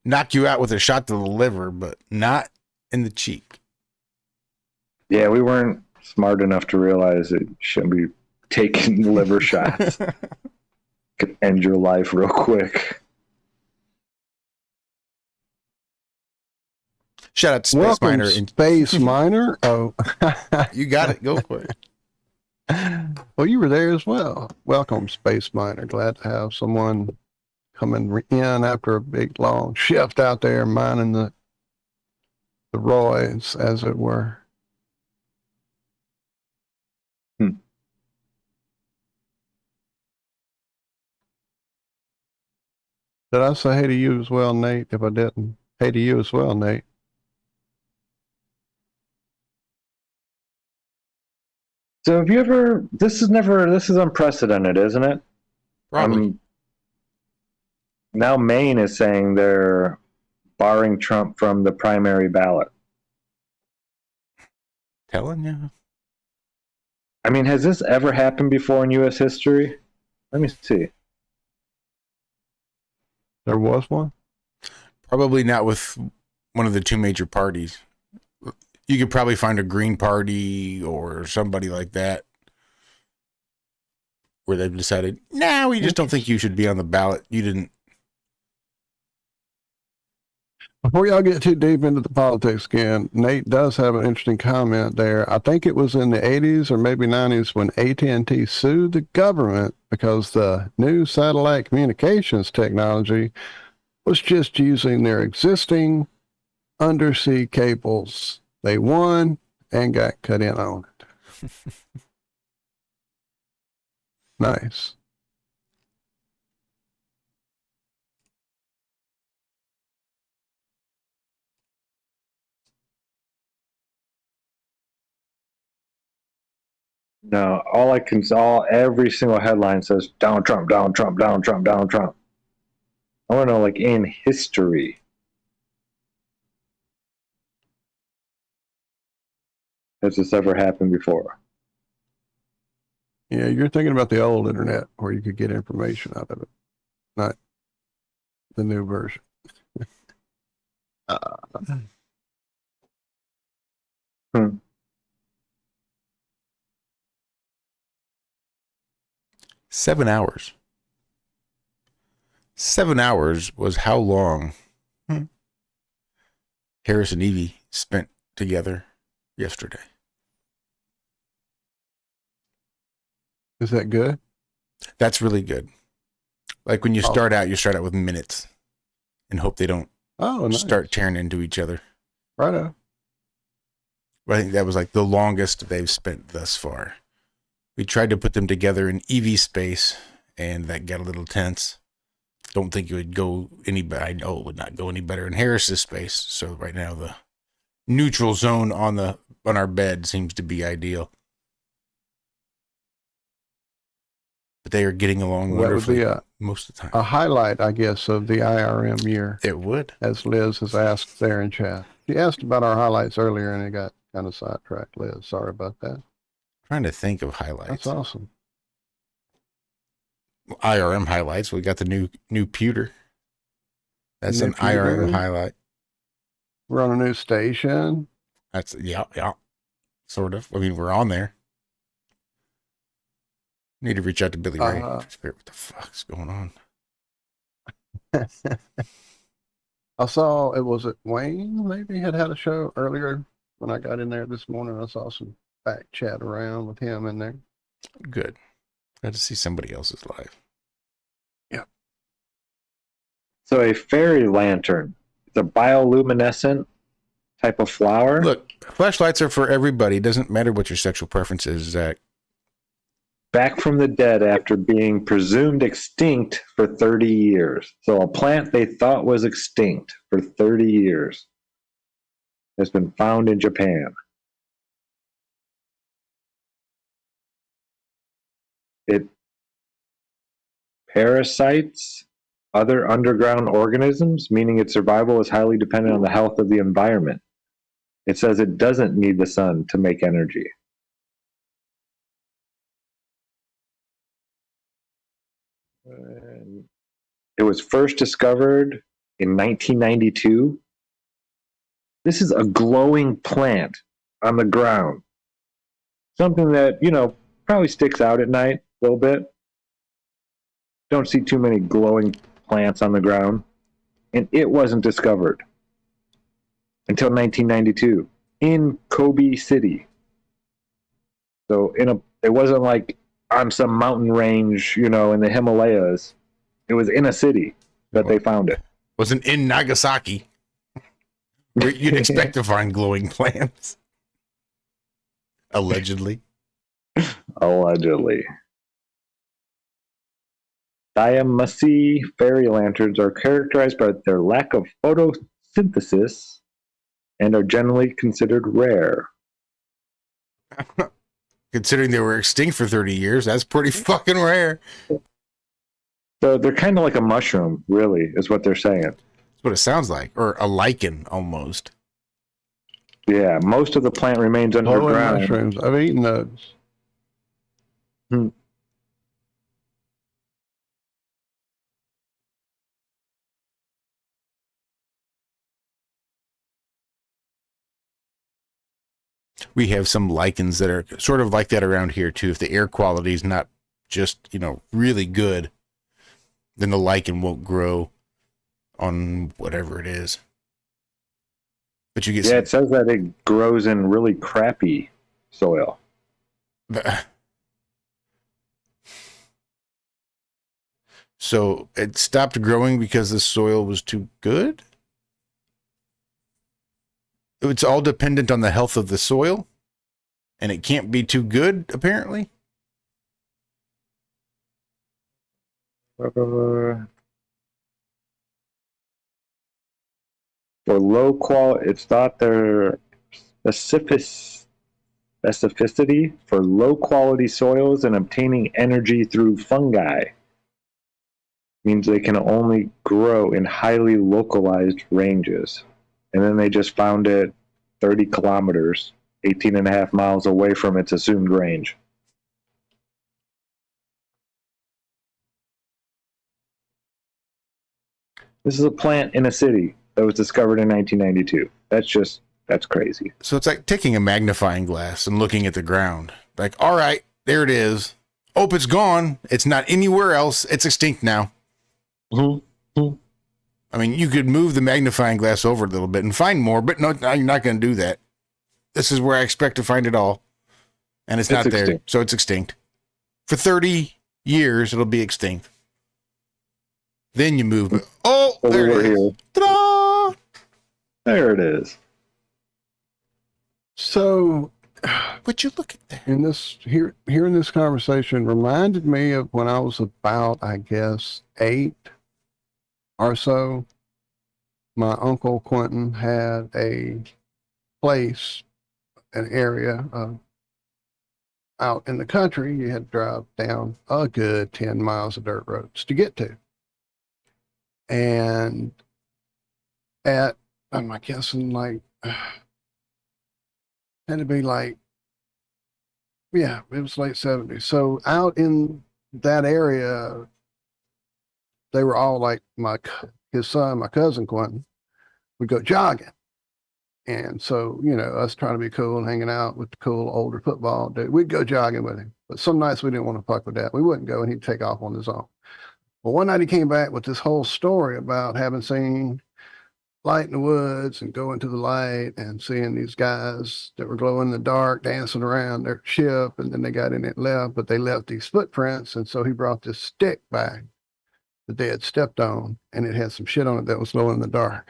Knock you out with a shot to the liver, but not in the cheek. Yeah, we weren't smart enough to realize it shouldn't be taking liver shots. Could end your life real quick. Shout out to Space Welcome, Miner. Space Miner. Oh, you got it. Go for it. Well, you were there as well. Welcome, Space Miner. Glad to have someone coming in after a big long shift out there mining the roids, as it were. Did I say hey to you as well, Nate? If I didn't, hey to you as well, Nate. So have you ever? This is unprecedented, isn't it? Probably. Now Maine is saying they're barring Trump from the primary ballot. Telling you. I mean, has this ever happened before in U.S. history? Let me see. There was one? Probably not with one of the two major parties. You could probably find a Green Party or somebody like that where they've decided, no, we just don't think you should be on the ballot. You didn't. Before y'all get too deep into the politics again, Nate does have an interesting comment there. I think it was in the 80s or maybe 90s when AT&T sued the government because the new satellite communications technology was just using their existing undersea cables. They won and got cut in on it. Nice. No, every single headline says down Trump, down Trump, down Trump, down Trump. I want to know, like, in history, has this ever happened before? Yeah, you're thinking about the old internet where you could get information out of it, not the new version. 7 hours. 7 hours was how long Harris and Evie spent together yesterday. Is that good? That's really good. Like when you start out with minutes and hope they don't start tearing into each other. Righto. But I think that was like the longest they've spent thus far. We tried to put them together in Evie space, and that got a little tense. Don't think it would go any better. I know it would not go any better in Harris's space. So right now the neutral zone on our bed seems to be ideal. But they are getting along wonderfully most of the time. A highlight, I guess, of the IRM year. It would. As Liz has asked there in chat. She asked about our highlights earlier, and it got kind of sidetracked, Liz. Sorry about that. Trying to think of highlights. That's awesome. IRM highlights. We got the new pewter. That's an IRM highlight. We're on a new station. That's yeah, sort of. I mean, we're on there. Need to reach out to Billy Ray. Figure out what the fuck's going on. I saw Wayne maybe had a show earlier when I got in there this morning. I saw some back chat around with him in there. Good. Glad to see somebody else's live. Yeah. So a fairy lantern, the bioluminescent type of flower. Look, flashlights are for everybody. It doesn't matter what your sexual preference is, Zach. Back from the dead after being presumed extinct for 30 years. So a plant they thought was extinct for 30 years has been found in Japan. It parasites other underground organisms, meaning its survival is highly dependent on the health of the environment. It says it doesn't need the sun to make energy. It was first discovered in 1992. This is a glowing plant on the ground. Something that, probably sticks out at night a little bit. Don't see too many glowing plants on the ground. And it wasn't discovered until 1992 in Kobe City. So it wasn't like on some mountain range, in the Himalayas. It was in a city that they found it. Wasn't in Nagasaki, where you'd expect to find glowing plants. Allegedly. Allegedly. Diamasi fairy lanterns are characterized by their lack of photosynthesis and are generally considered rare. Considering they were extinct for 30 years, that's pretty fucking rare. So they're kind of like a mushroom, really, is what they're saying. That's what it sounds like, or a lichen almost. Yeah, most of the plant remains Glowing underground. mushrooms. I've eaten those. We have some lichens that are sort of like that around here too. If the air quality is not just, really good, then the lichen won't grow on whatever it is. But you get Yeah, it says that it grows in really crappy soil. So it stopped growing because the soil was too good? It's all dependent on the health of the soil, and it can't be too good, apparently. For low quality, it's thought their specificity for low quality soils and obtaining energy through fungi means they can only grow in highly localized ranges. And then they just found it 30 kilometers, 18 and a half miles away from its assumed range. This is a plant in a city that was discovered in 1992. That's crazy. So it's like taking a magnifying glass and looking at the ground. Like, all right, there it is. Oh, it's gone. It's not anywhere else. It's extinct now. Mm-hmm. I mean, you could move the magnifying glass over a little bit and find more, but no, you're not going to do that. This is where I expect to find it all. And it's not there. So it's extinct. For 30 years, it'll be extinct. Then you move. Oh, there it is. Ta-da! There it is. So, would you look at that? Hearing this conversation reminded me of when I was about, I guess, 8 or so. My uncle Quentin had a place, an area out in the country. You had to drive down a good 10 miles of dirt roads to get to. And I'm guessing had to be it was late 70s. So out in that area, they were all like his son, my cousin Quentin, would go jogging. And so, us trying to be cool and hanging out with the cool older football dude, we'd go jogging with him. But some nights we didn't want to fuck with that. We wouldn't go, and he'd take off on his own. But one night he came back with this whole story about having seen light in the woods and going to the light and seeing these guys that were glowing in the dark dancing around their ship, and then they got in it and left, but they left these footprints. And so he brought this stick back that they had stepped on, and it had some shit on it that was glowing in the dark.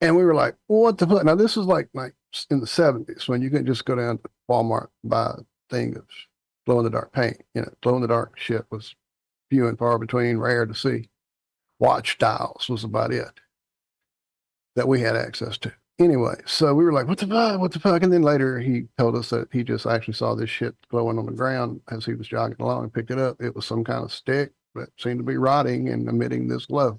And we were like, what the fuck? Now this is like in the 70s when you couldn't just go down to Walmart and buy a thing of glow in the dark paint. Glow in the dark shit was few and far between, rare to see. Watch dials was about it that we had access to. Anyway, so we were like, what the fuck? And then later he told us that he just actually saw this shit glowing on the ground as he was jogging along and picked it up. It was some kind of stick that seemed to be rotting and emitting this glow.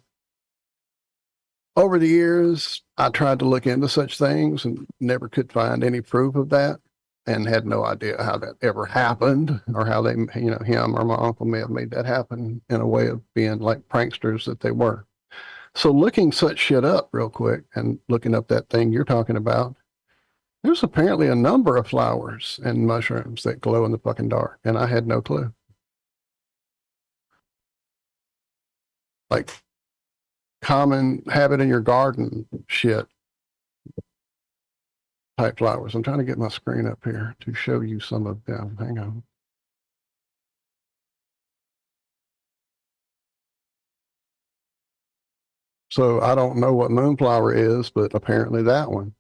Over the years, I tried to look into such things and never could find any proof of that, and had no idea how that ever happened, or how they, him or my uncle may have made that happen in a way of being like pranksters that they were. So looking such shit up real quick and looking up that thing you're talking about, there's apparently a number of flowers and mushrooms that glow in the fucking dark, and I had no clue. Like common habit in your garden shit type flowers. I'm trying to get my screen up here to show you some of them. Hang on. So I don't know what moonflower is, but apparently that one.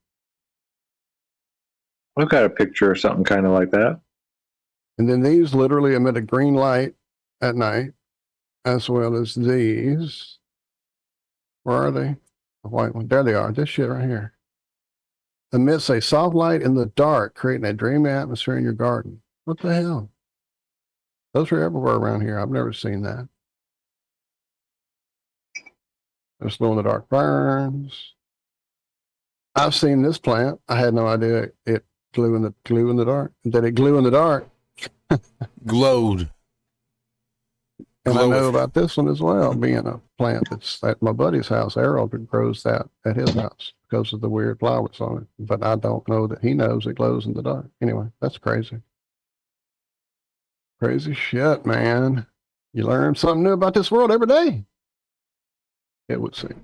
I've got a picture or something kind of like that. And then these literally emit a green light at night. as well as these. Where are they? The white one. There they are. This shit right here. Emits a soft light in the dark, creating a dreamy atmosphere in your garden. What the hell? Those are everywhere around here. I've never seen that. There's glow in the dark ferns. I've seen this plant. I had no idea it glue in the dark. That it glue in the dark. Glowed. And I know Gloweth. about this one as well, being a plant that's at my buddy's house. Errol grows that at his house because of the weird flowers on it. But I don't know that he knows it glows in the dark. Anyway, that's crazy. Crazy shit, man. You learn something new about this world every day. It would seem.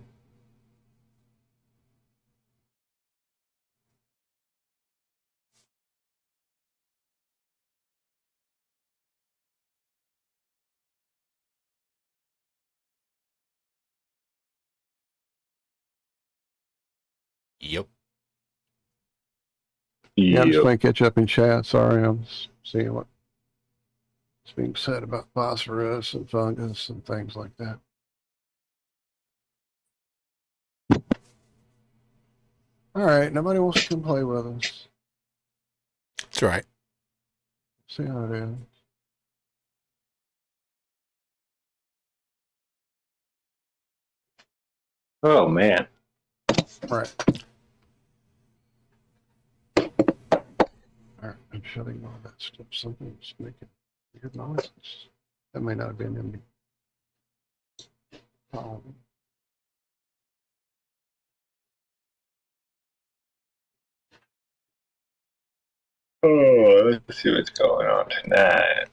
Yep. Yeah, I'm just Yep. going to catch up in chat. Sorry, I'm seeing what's being said about phosphorus and fungus and things like that. All right, nobody wants to come play with us. It's all right. See how it is. Oh man. Right. All right, I'm shutting all that stuff. Something's making weird noises. That may not have been in the phone. Oh, let's see what's going on tonight.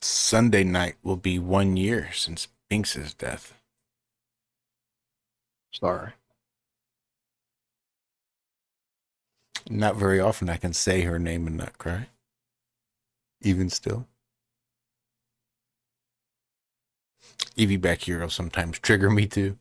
Sunday night will be 1 year since Binks's death. Sorry. Not very often I can say her name and not cry. Even still. Evie back here will sometimes trigger me too.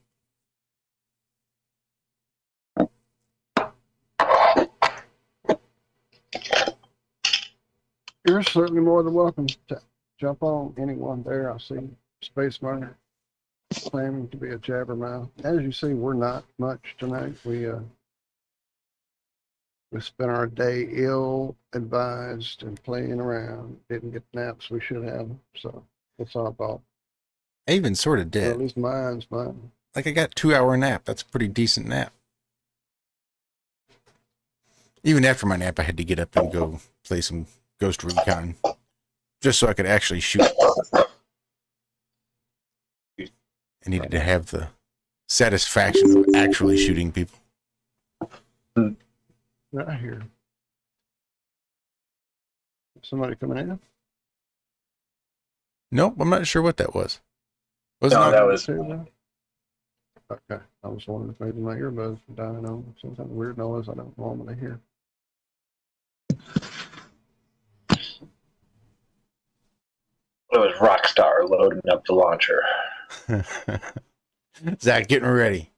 You're certainly more than welcome to jump on anyone there. I see Space Runner claiming to be a jabbermouth. As you see, we're not much tonight. We spent our day ill-advised and playing around. Didn't get naps we should have, so it's our fault. I even sort of Or did. at least mine's mine. Like I got 2-hour nap. That's a pretty decent nap. Even after my nap, I had to get up and go play some Ghost Recon just so I could actually shoot. I needed to have the satisfaction of actually shooting people. Right here. Somebody coming in? Nope, I'm not sure what that was. Was No, not that was Okay. I was wondering if maybe my earbuds were dying on some kind of weird noise I don't normally hear. it was Rockstar loading up the launcher. Zack getting ready.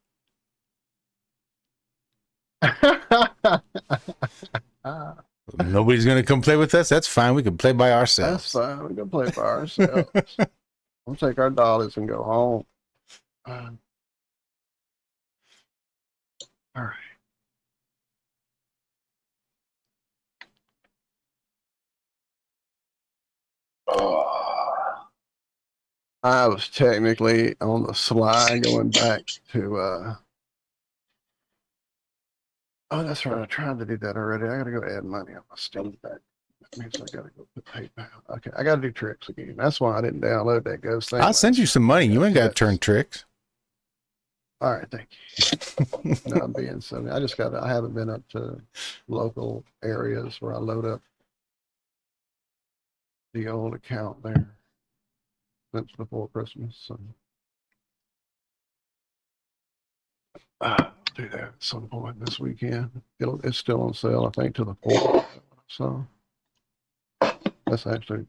Nobody's gonna come play with us. That's fine. We can play by That's ourselves. fine. We can play by ourselves. We'll take our dollars and go home. All right. Oh. I was technically on the slide going back to oh, that's right. I tried to do that already. I gotta go add money on my Steam back. That means I gotta go put PayPal. Okay, I gotta do tricks again. That's why I didn't download that ghost thing. I'll send you some money. You ain't got to turn tricks. All right, thank you. No, I'm being silly. I haven't been up to local areas where I load up the old account there since before Christmas. So I'll do that at some point this weekend. It's still on sale, I think, to the 4th. So that's actually a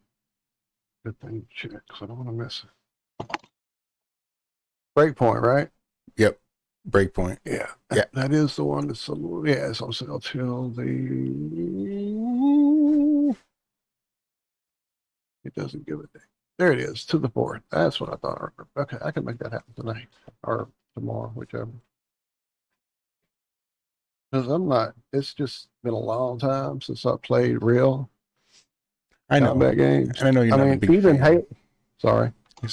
good thing to check because I don't want to miss it. Breakpoint, right? Yep. Breakpoint. Yeah. Yeah. That is the one that's it's on sale till the. It doesn't give a date. There it is, to the 4th. That's what I thought I remembered. Okay, I can make that happen tonight or tomorrow, whichever. Because it's just been a long time since I played real I know. combat games. And I know you're not a big even fan.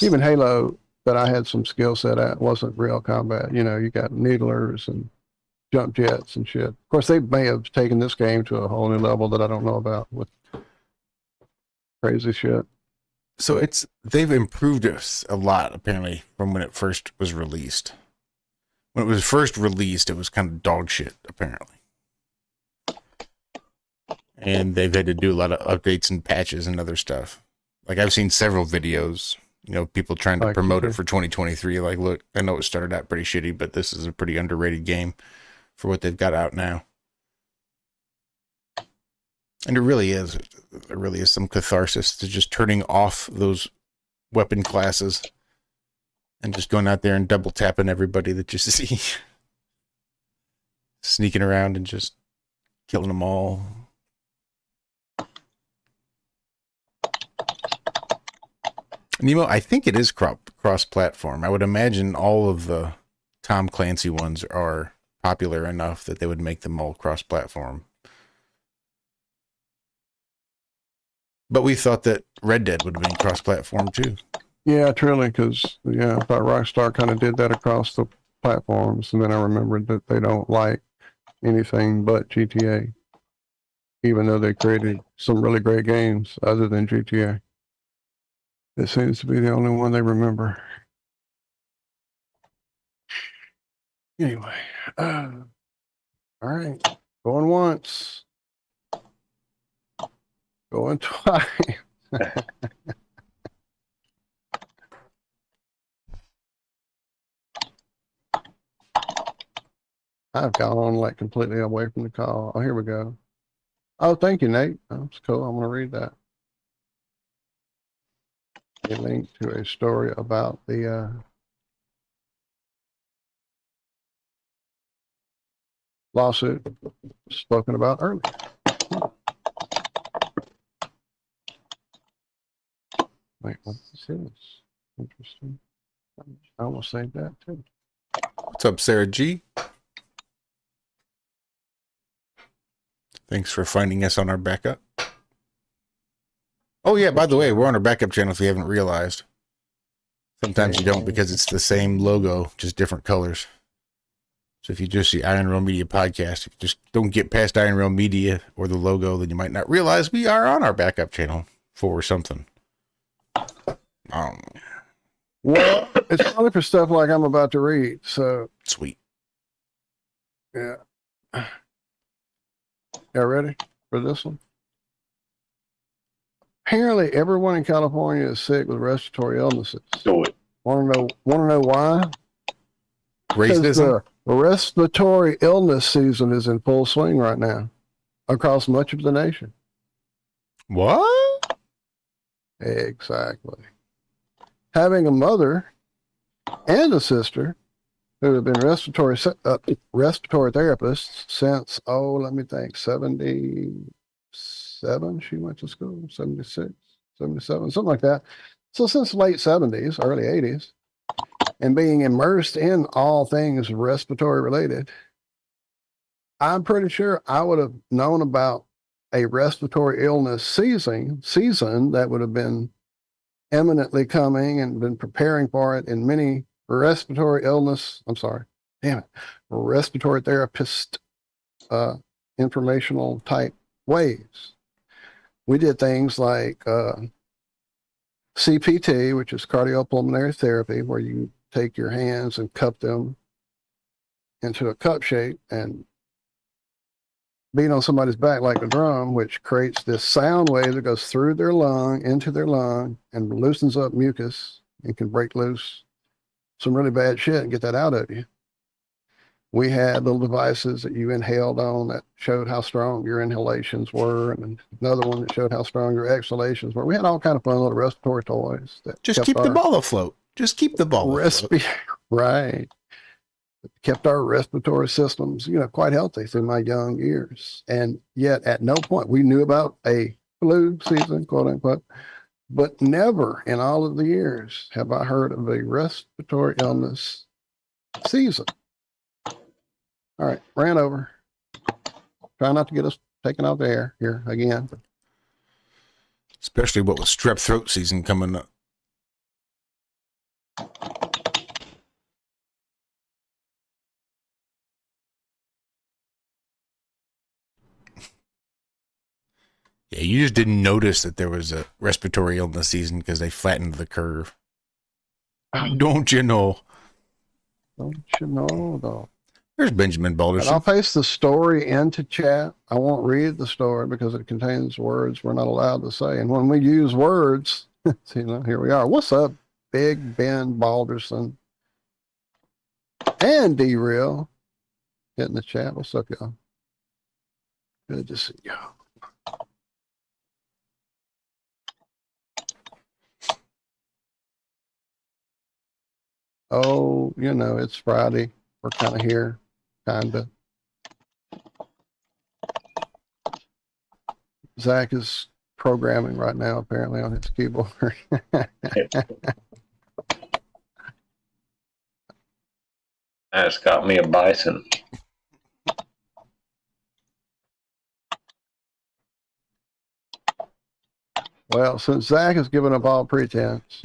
Even Halo that I had some skill set at wasn't real combat. You know, you got needlers and jump jets and shit. Of course, they may have taken this game to a whole new level that I don't know about with crazy shit. So they've improved it a lot, apparently, from when it first was released. When it was first released, it was kind of dog shit, apparently. And they've had to do a lot of updates and patches and other stuff. Like, I've seen several videos, people trying to promote it for 2023. Like, look, I know it started out pretty shitty, but this is a pretty underrated game for what they've got out now. And it really is. There really is some catharsis to just turning off those weapon classes and just going out there and double tapping everybody that you see. Sneaking around and just killing them all. Nemo, I think it is cross-platform. I would imagine all of the Tom Clancy ones are popular enough that they would make them all cross-platform. But we thought that Red Dead would have been cross-platform too. Yeah, truly, because I thought Rockstar kind of did that across the platforms, and then I remembered that they don't like anything but GTA, even though they created some really great games other than GTA. It seems to be the only one they remember. Anyway, all right, going once, going twice. I've gone like completely away from the call. Oh, here we go. Oh, thank you, Nate. That's cool. I'm going to read that. A link to a story about the lawsuit spoken about earlier. Wait, what is this? Interesting. I almost saved that too. What's up, Sarah G? Thanks for finding us on our backup. Oh, yeah, by the way, we're on our backup channel if you haven't realized. Sometimes you don't because it's the same logo, just different colors. So if you just see Iron Real Media Podcast, if you just don't get past Iron Real Media or the logo, then you might not realize we are on our backup channel for something. Well, it's only for stuff like I'm about to read, so. Sweet. Yeah. Y'all ready for this one? Apparently, everyone in California is sick with respiratory illnesses. Do it. Want to know why? Racism? The respiratory illness season is in full swing right now across much of the nation. What? Exactly. Having a mother and a sister who have been respiratory therapists since, let me think, 77, she went to school, 76, 77, something like that. So since the late 70s, early 80s, and being immersed in all things respiratory related, I'm pretty sure I would have known about a respiratory illness season that would have been imminently coming and been preparing for it in many respiratory therapist informational type ways. We did things like CPT, which is cardiopulmonary therapy, where you take your hands and cup them into a cup shape and beat on somebody's back like a drum, which creates this sound wave that goes through their lung, into their lung, and loosens up mucus and can break loose some really bad shit and get that out of you. We had little devices that you inhaled on that showed how strong your inhalations were, and another one that showed how strong your exhalations were. We had all kind of fun little respiratory toys. That just keep the ball afloat. Just keep the ball afloat. Right. It kept our respiratory systems, quite healthy through my young years. And yet at no point we knew about a flu season, quote unquote, but never in all of the years have I heard of a respiratory illness season. All right, ran over. Try not to get us taken off the air here again. Especially what with strep throat season coming up. Yeah, you just didn't notice that there was a respiratory illness season because they flattened the curve. Don't you know? Don't you know, though? There's Benjamin And I'll Balderson. paste the story into chat. I won't read the story because it contains words we're not allowed to say. And when we use words, here we are. What's up, Big Ben Balderson and D-Real? Get in the chat. What's up, y'all? Good to see y'all. Oh, it's Friday. We're kind of here, kind of. Zack is programming right now, apparently, on his keyboard. That's got me a bison. Well, since Zack has given up all pretense.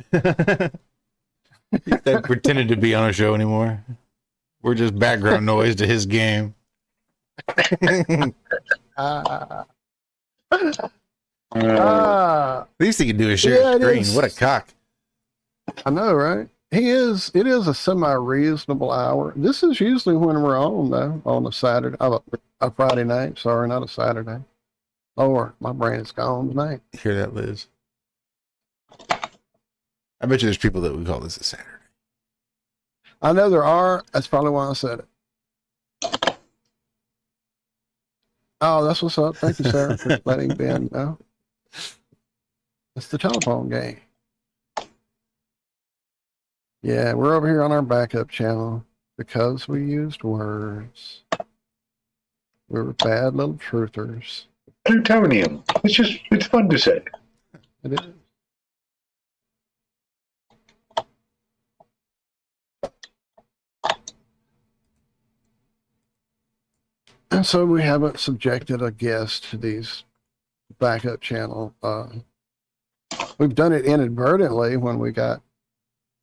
They pretended to be on a show anymore. We're just background noise to his game. At least he can do is share screen. What a cock. I know, right? It is a semi-reasonable hour. This is usually when we're on, though, on a Saturday, a Friday night. Sorry, not a Saturday. Lord, my brain is gone tonight. Hear that, Liz? I bet you there's people that would call this a Saturday. I know there are. That's probably why I said it. Oh, that's what's up. Thank you, Sarah, for letting Ben know. It's the telephone game. Yeah, we're over here on our backup channel because we used words. We were bad little truthers. Plutonium. It's fun to say. It is. And so we haven't subjected a guest to these backup channel. We've done it inadvertently when we got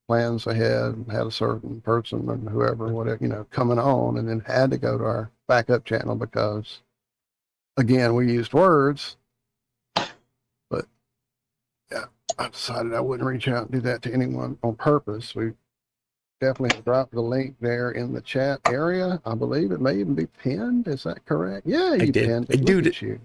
plans ahead and had a certain person and whoever, whatever, coming on, and then had to go to our backup channel because, again, we used words. But yeah, I decided I wouldn't reach out and do that to anyone on purpose. We definitely dropped the link there in the chat area. I believe it may even be pinned. Is that correct? Yeah, you pinned it. Look at you.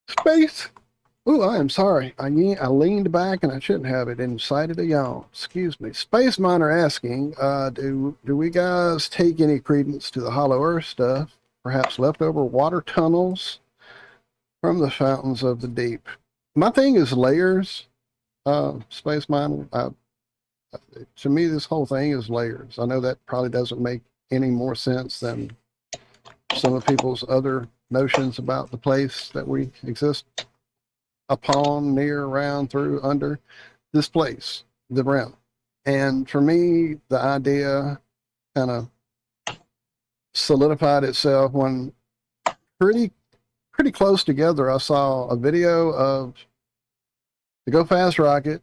Space. Oh, I am sorry. I leaned back and I shouldn't have. It incited a yawn. Excuse me. Space Miner asking, do we guys take any credence to the Hollow Earth stuff? Perhaps leftover water tunnels from the fountains of the deep. My thing is layers. Space Miner. To me, this whole thing is layers. I know that probably doesn't make any more sense than some of people's other notions about the place that we exist upon, near, around, through, under this place, the realm. And for me, the idea kind of solidified itself when pretty close together, I saw a video of the Go Fast rocket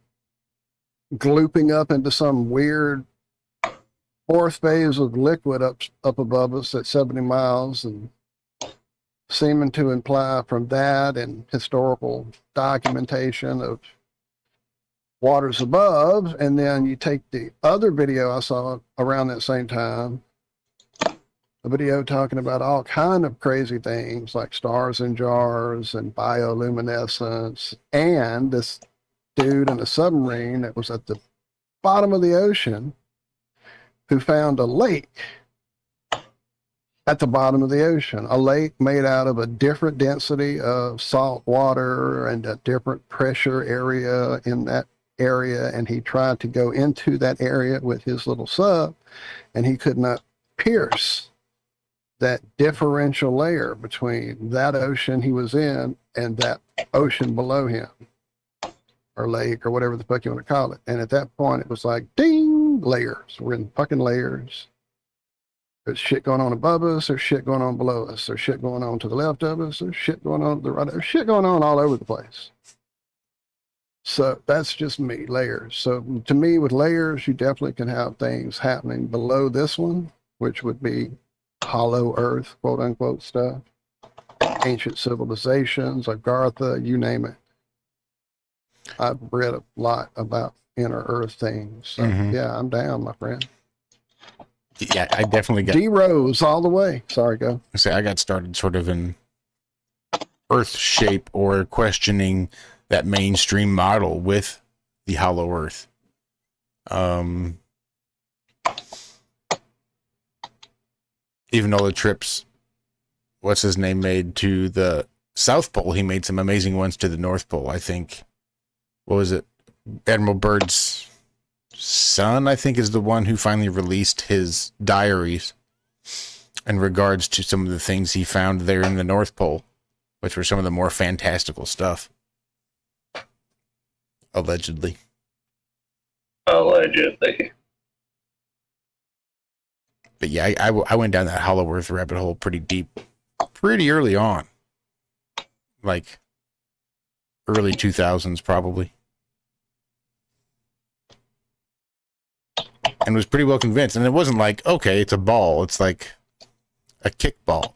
glooping up into some weird fourth phase of liquid up above us at 70 miles, and seeming to imply from that and historical documentation of waters above. And then you take the other video I saw around that same time, a video talking about all kind of crazy things like stars in jars and bioluminescence, and this dude in a submarine that was at the bottom of the ocean who found a lake at the bottom of the ocean, a lake made out of a different density of salt water and a different pressure area in that area. And he tried to go into that area with his little sub, and he could not pierce that differential layer between that ocean he was in and that ocean below him, or lake, or whatever the fuck you want to call it. And at that point, it was like, ding, layers. We're in fucking layers. There's shit going on above us. There's shit going on below us. There's shit going on to the left of us. There's shit going on to the right. There's shit going on all over the place. So that's just me, layers. So to me, with layers, you definitely can have things happening below this one, which would be hollow earth, quote unquote stuff. Ancient civilizations, Agartha, you name it. I've read a lot about inner earth things. So yeah, I'm down, my friend. Yeah, I definitely got D-Rose all the way. Sorry, go. I got started sort of in earth shape, or questioning that mainstream model with the hollow earth. Even all the trips, what's his name, made to the South Pole, he made some amazing ones to the North Pole, I think. What was it? Admiral Byrd's son, I think, is the one who finally released his diaries in regards to some of the things he found there in the North Pole, which were some of the more fantastical stuff. Allegedly. Allegedly. But yeah, I went down that hollow earth rabbit hole pretty deep, pretty early on. Like early 2000s, probably. And was pretty well convinced. And it wasn't like, okay, it's a ball. It's like a kickball.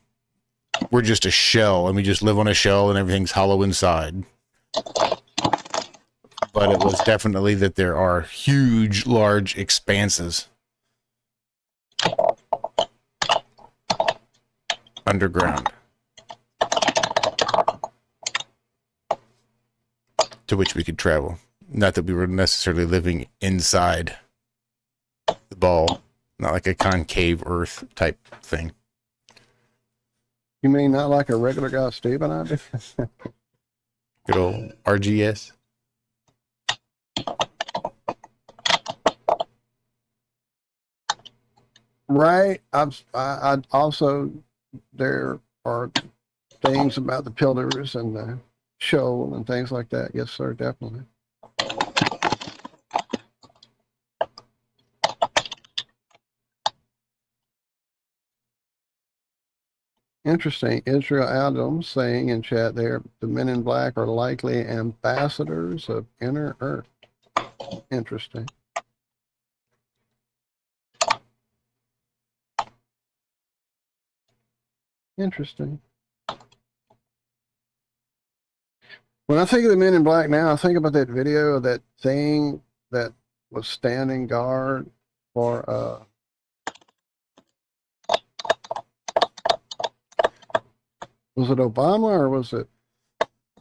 We're just a shell, and we just live on a shell, and everything's hollow inside. But it was definitely that there are huge, large expanses underground to which we could travel. Not that we were necessarily living inside the ball, not like a concave earth type thing. You mean not like a regular guy Steve and I do? Good old RGS. Right. I also, there are things about the pillars and the shoal and things like that. Yes, sir, definitely. Interesting. Israel Adams saying in chat there, the men in black are likely ambassadors of inner earth. Interesting. Interesting. When I think of the men in black now, I think about that video of that thing that was standing guard for was it Obama or was it?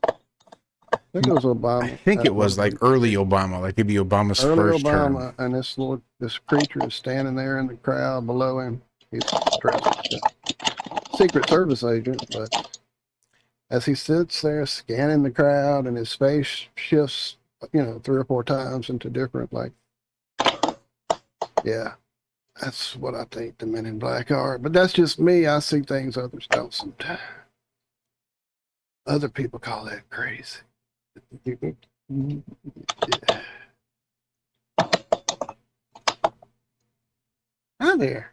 I think it was Obama. I think it was like early Obama, like maybe Obama's first Obama, term. and this creature is standing there in the crowd below him. He's dressed as a Secret Service agent, but as he sits there scanning the crowd, and his face shifts, 3 or 4 times into different, yeah, that's what I think the men in black are. But that's just me. I see things others don't sometimes. Other people call that crazy. Yeah. Hi there.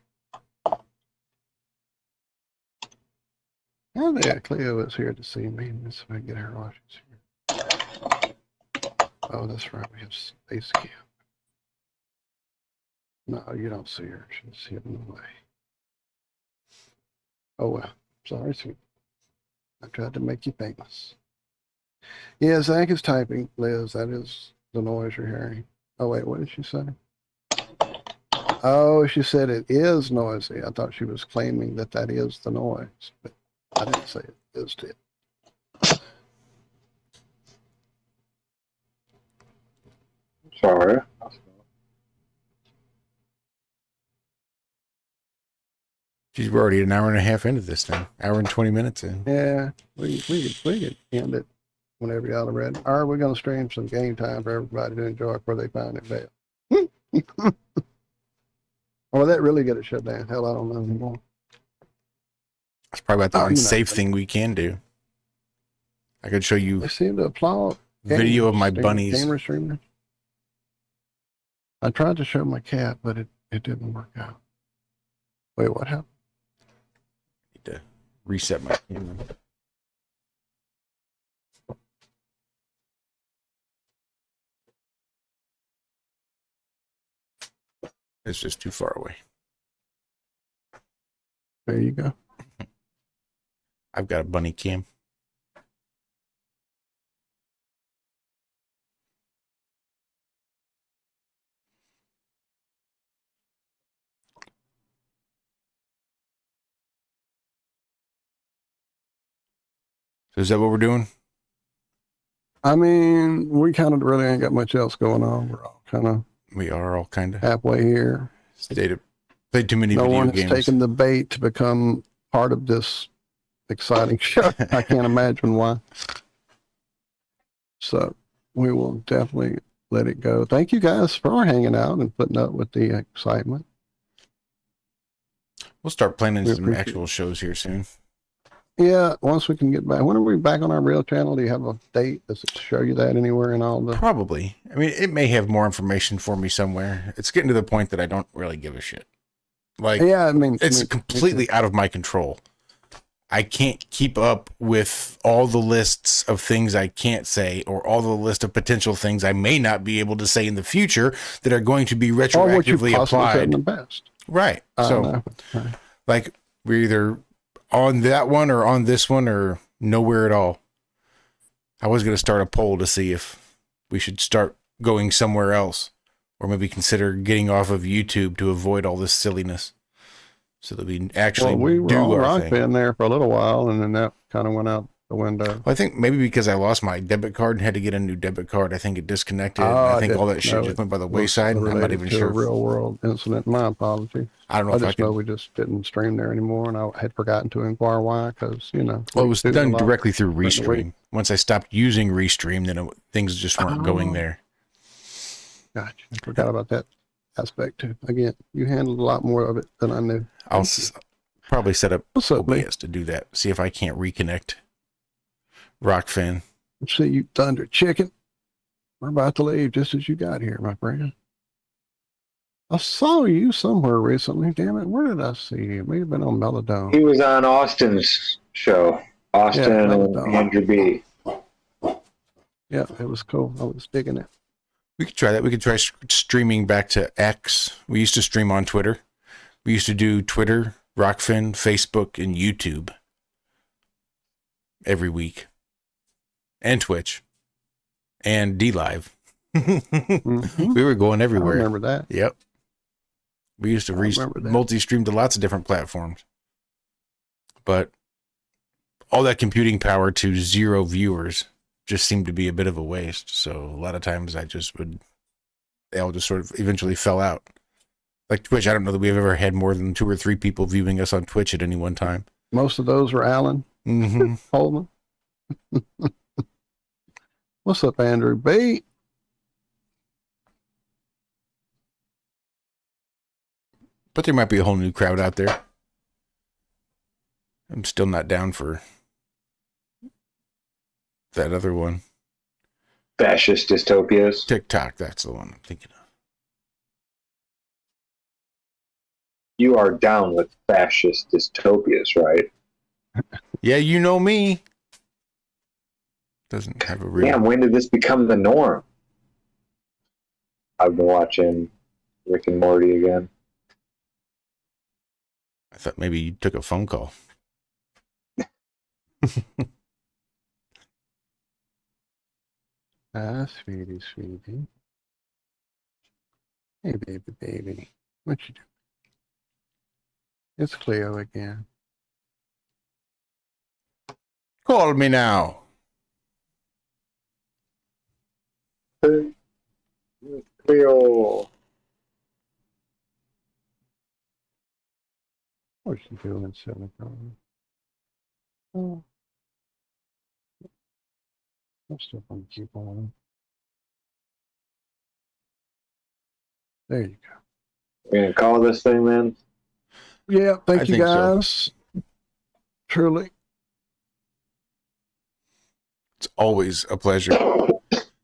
Hi there. Cleo is here to see me. Let's see if I can get her while she's here. Oh, that's right. We have space camp. No, you don't see her. She's hidden away. Oh, well. Sorry, sweet. I tried to make you famous. Yeah, Zack is typing, Liz. That is the noise you're hearing. Oh, wait. What did she say? Oh, she said it is noisy. I thought she was claiming that is the noise. But I didn't say it is it. Sorry. Geez, we're already an hour and a half into this thing. Hour and 20 minutes in. Yeah, we could end it whenever y'all are ready. Or we're gonna stream some game time for everybody to enjoy before they find it bad. Or will that really get it shut down? Hell, I don't know anymore. That's probably about the Oh, unsafe thing we can do. I could show you They seem to applaud video of my gamers, bunnies. Camera streamers. I tried to show my cat, but it didn't work out. Wait, what happened? Need to reset my camera. It's just too far away. There you go. I've got a bunny cam. So is that what we're doing? I mean, we kind of really ain't got much else going on. We're all kind of We are all kind of halfway here. played too many No video one games. has taken the bait to become part of this exciting show. I can't imagine why. So we will definitely let it go. Thank you guys for hanging out and putting up with the excitement. We'll start planning We some appreciate actual shows here soon. Yeah, once we can get back. When are we back on our real channel? Do you have a date? Does it show you that anywhere in all the? Probably. I mean, it may have more information for me somewhere. It's getting to the point that I don't really give a shit. Like, Yeah, I mean, it's completely out of my control. I can't keep up with all the lists of things I can't say, or all the list of potential things I may not be able to say in the future that are going to be or what you retroactively possibly said in the applied. past. Right. I So, know. Right. like, we're either on that one or on this one or nowhere at all. I was going to start a poll to see if we should start going somewhere else, or maybe consider getting off of YouTube to avoid all this silliness, so that we actually We were do on our Rock thing. Band there for a little while, and then that kind of went out the window. Well, I think maybe because I lost my debit card and had to get a new debit card, I think it disconnected. And I think all that shit just went by the wayside. I'm not even sure. A real world incident. My apology. I don't know I if I just know could. we just didn't stream there anymore, and I had forgotten to inquire why, because Well, it was done directly. directly through Restream. Once I stopped using Restream, then things just weren't going there. Gotcha. I forgot about that aspect too. Again, you handled a lot more of it than I knew. I'll probably set up What's up, Lee? OBS to do that. See if I can't reconnect Rockfin. Let's see, you thunder chicken. We're about to leave just as you got here, my friend. I saw you somewhere recently. Damn it, where did I see you? It may have been on Melodome. He was on Austin's show. Austin Yeah, and Andrew B. Yeah, it was cool. I was digging it. We could try that. We could try streaming back to X. We used to stream on Twitter. We used to do Twitter, Rockfin, Facebook, and YouTube every week. And Twitch. And DLive. Mhm. We were going I everywhere. remember that. Yep. We used to I remember that. multi-stream to lots of different platforms. But all that computing power to 0 viewers just seemed to be a bit of a waste. So a lot of times they all just sort of eventually fell out. Like Twitch, I don't know that we've ever had more than 2 or 3 people viewing us on Twitch at any one time. Most of those were Alan Mm-hmm. Holman. What's up, Andrew B? But there might be a whole new crowd out there. I'm still not down for that other one. Fascist dystopias. TikTok, that's the one I'm thinking of. You are down with fascist dystopias, right? Yeah, you know me. Doesn't have a real... Damn, when did this become the norm? I've been watching Rick and Morty again. I thought maybe you took a phone call. Sweetie, sweetie. Hey, baby, baby. What you doing? It's Cleo again. Call me now. Cleo. What's she doing, 7 o'clock? Oh. I'm still going to keep on. There you go. We're gonna call this thing then. Yeah, thank I you think so. guys. Truly. It's always a pleasure.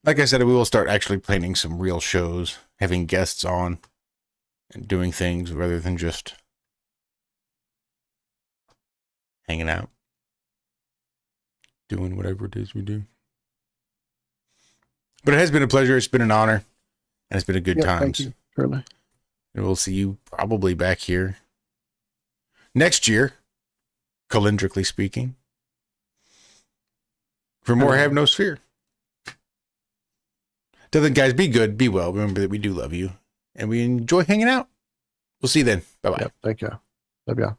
Like I said, we will start actually planning some real shows, having guests on, and doing things rather than just hanging out, doing whatever it is we do. But it has been a pleasure. It's been an honor, and it's been a good Yeah, time. thank you. Truly. And we'll see you probably back here next year, calendrically speaking, for more Have No Sphere. Till then, guys, be good, be well. Remember that we do love you, and we enjoy hanging out. We'll see you then. Bye-bye. Yep, thank you. Love y'all.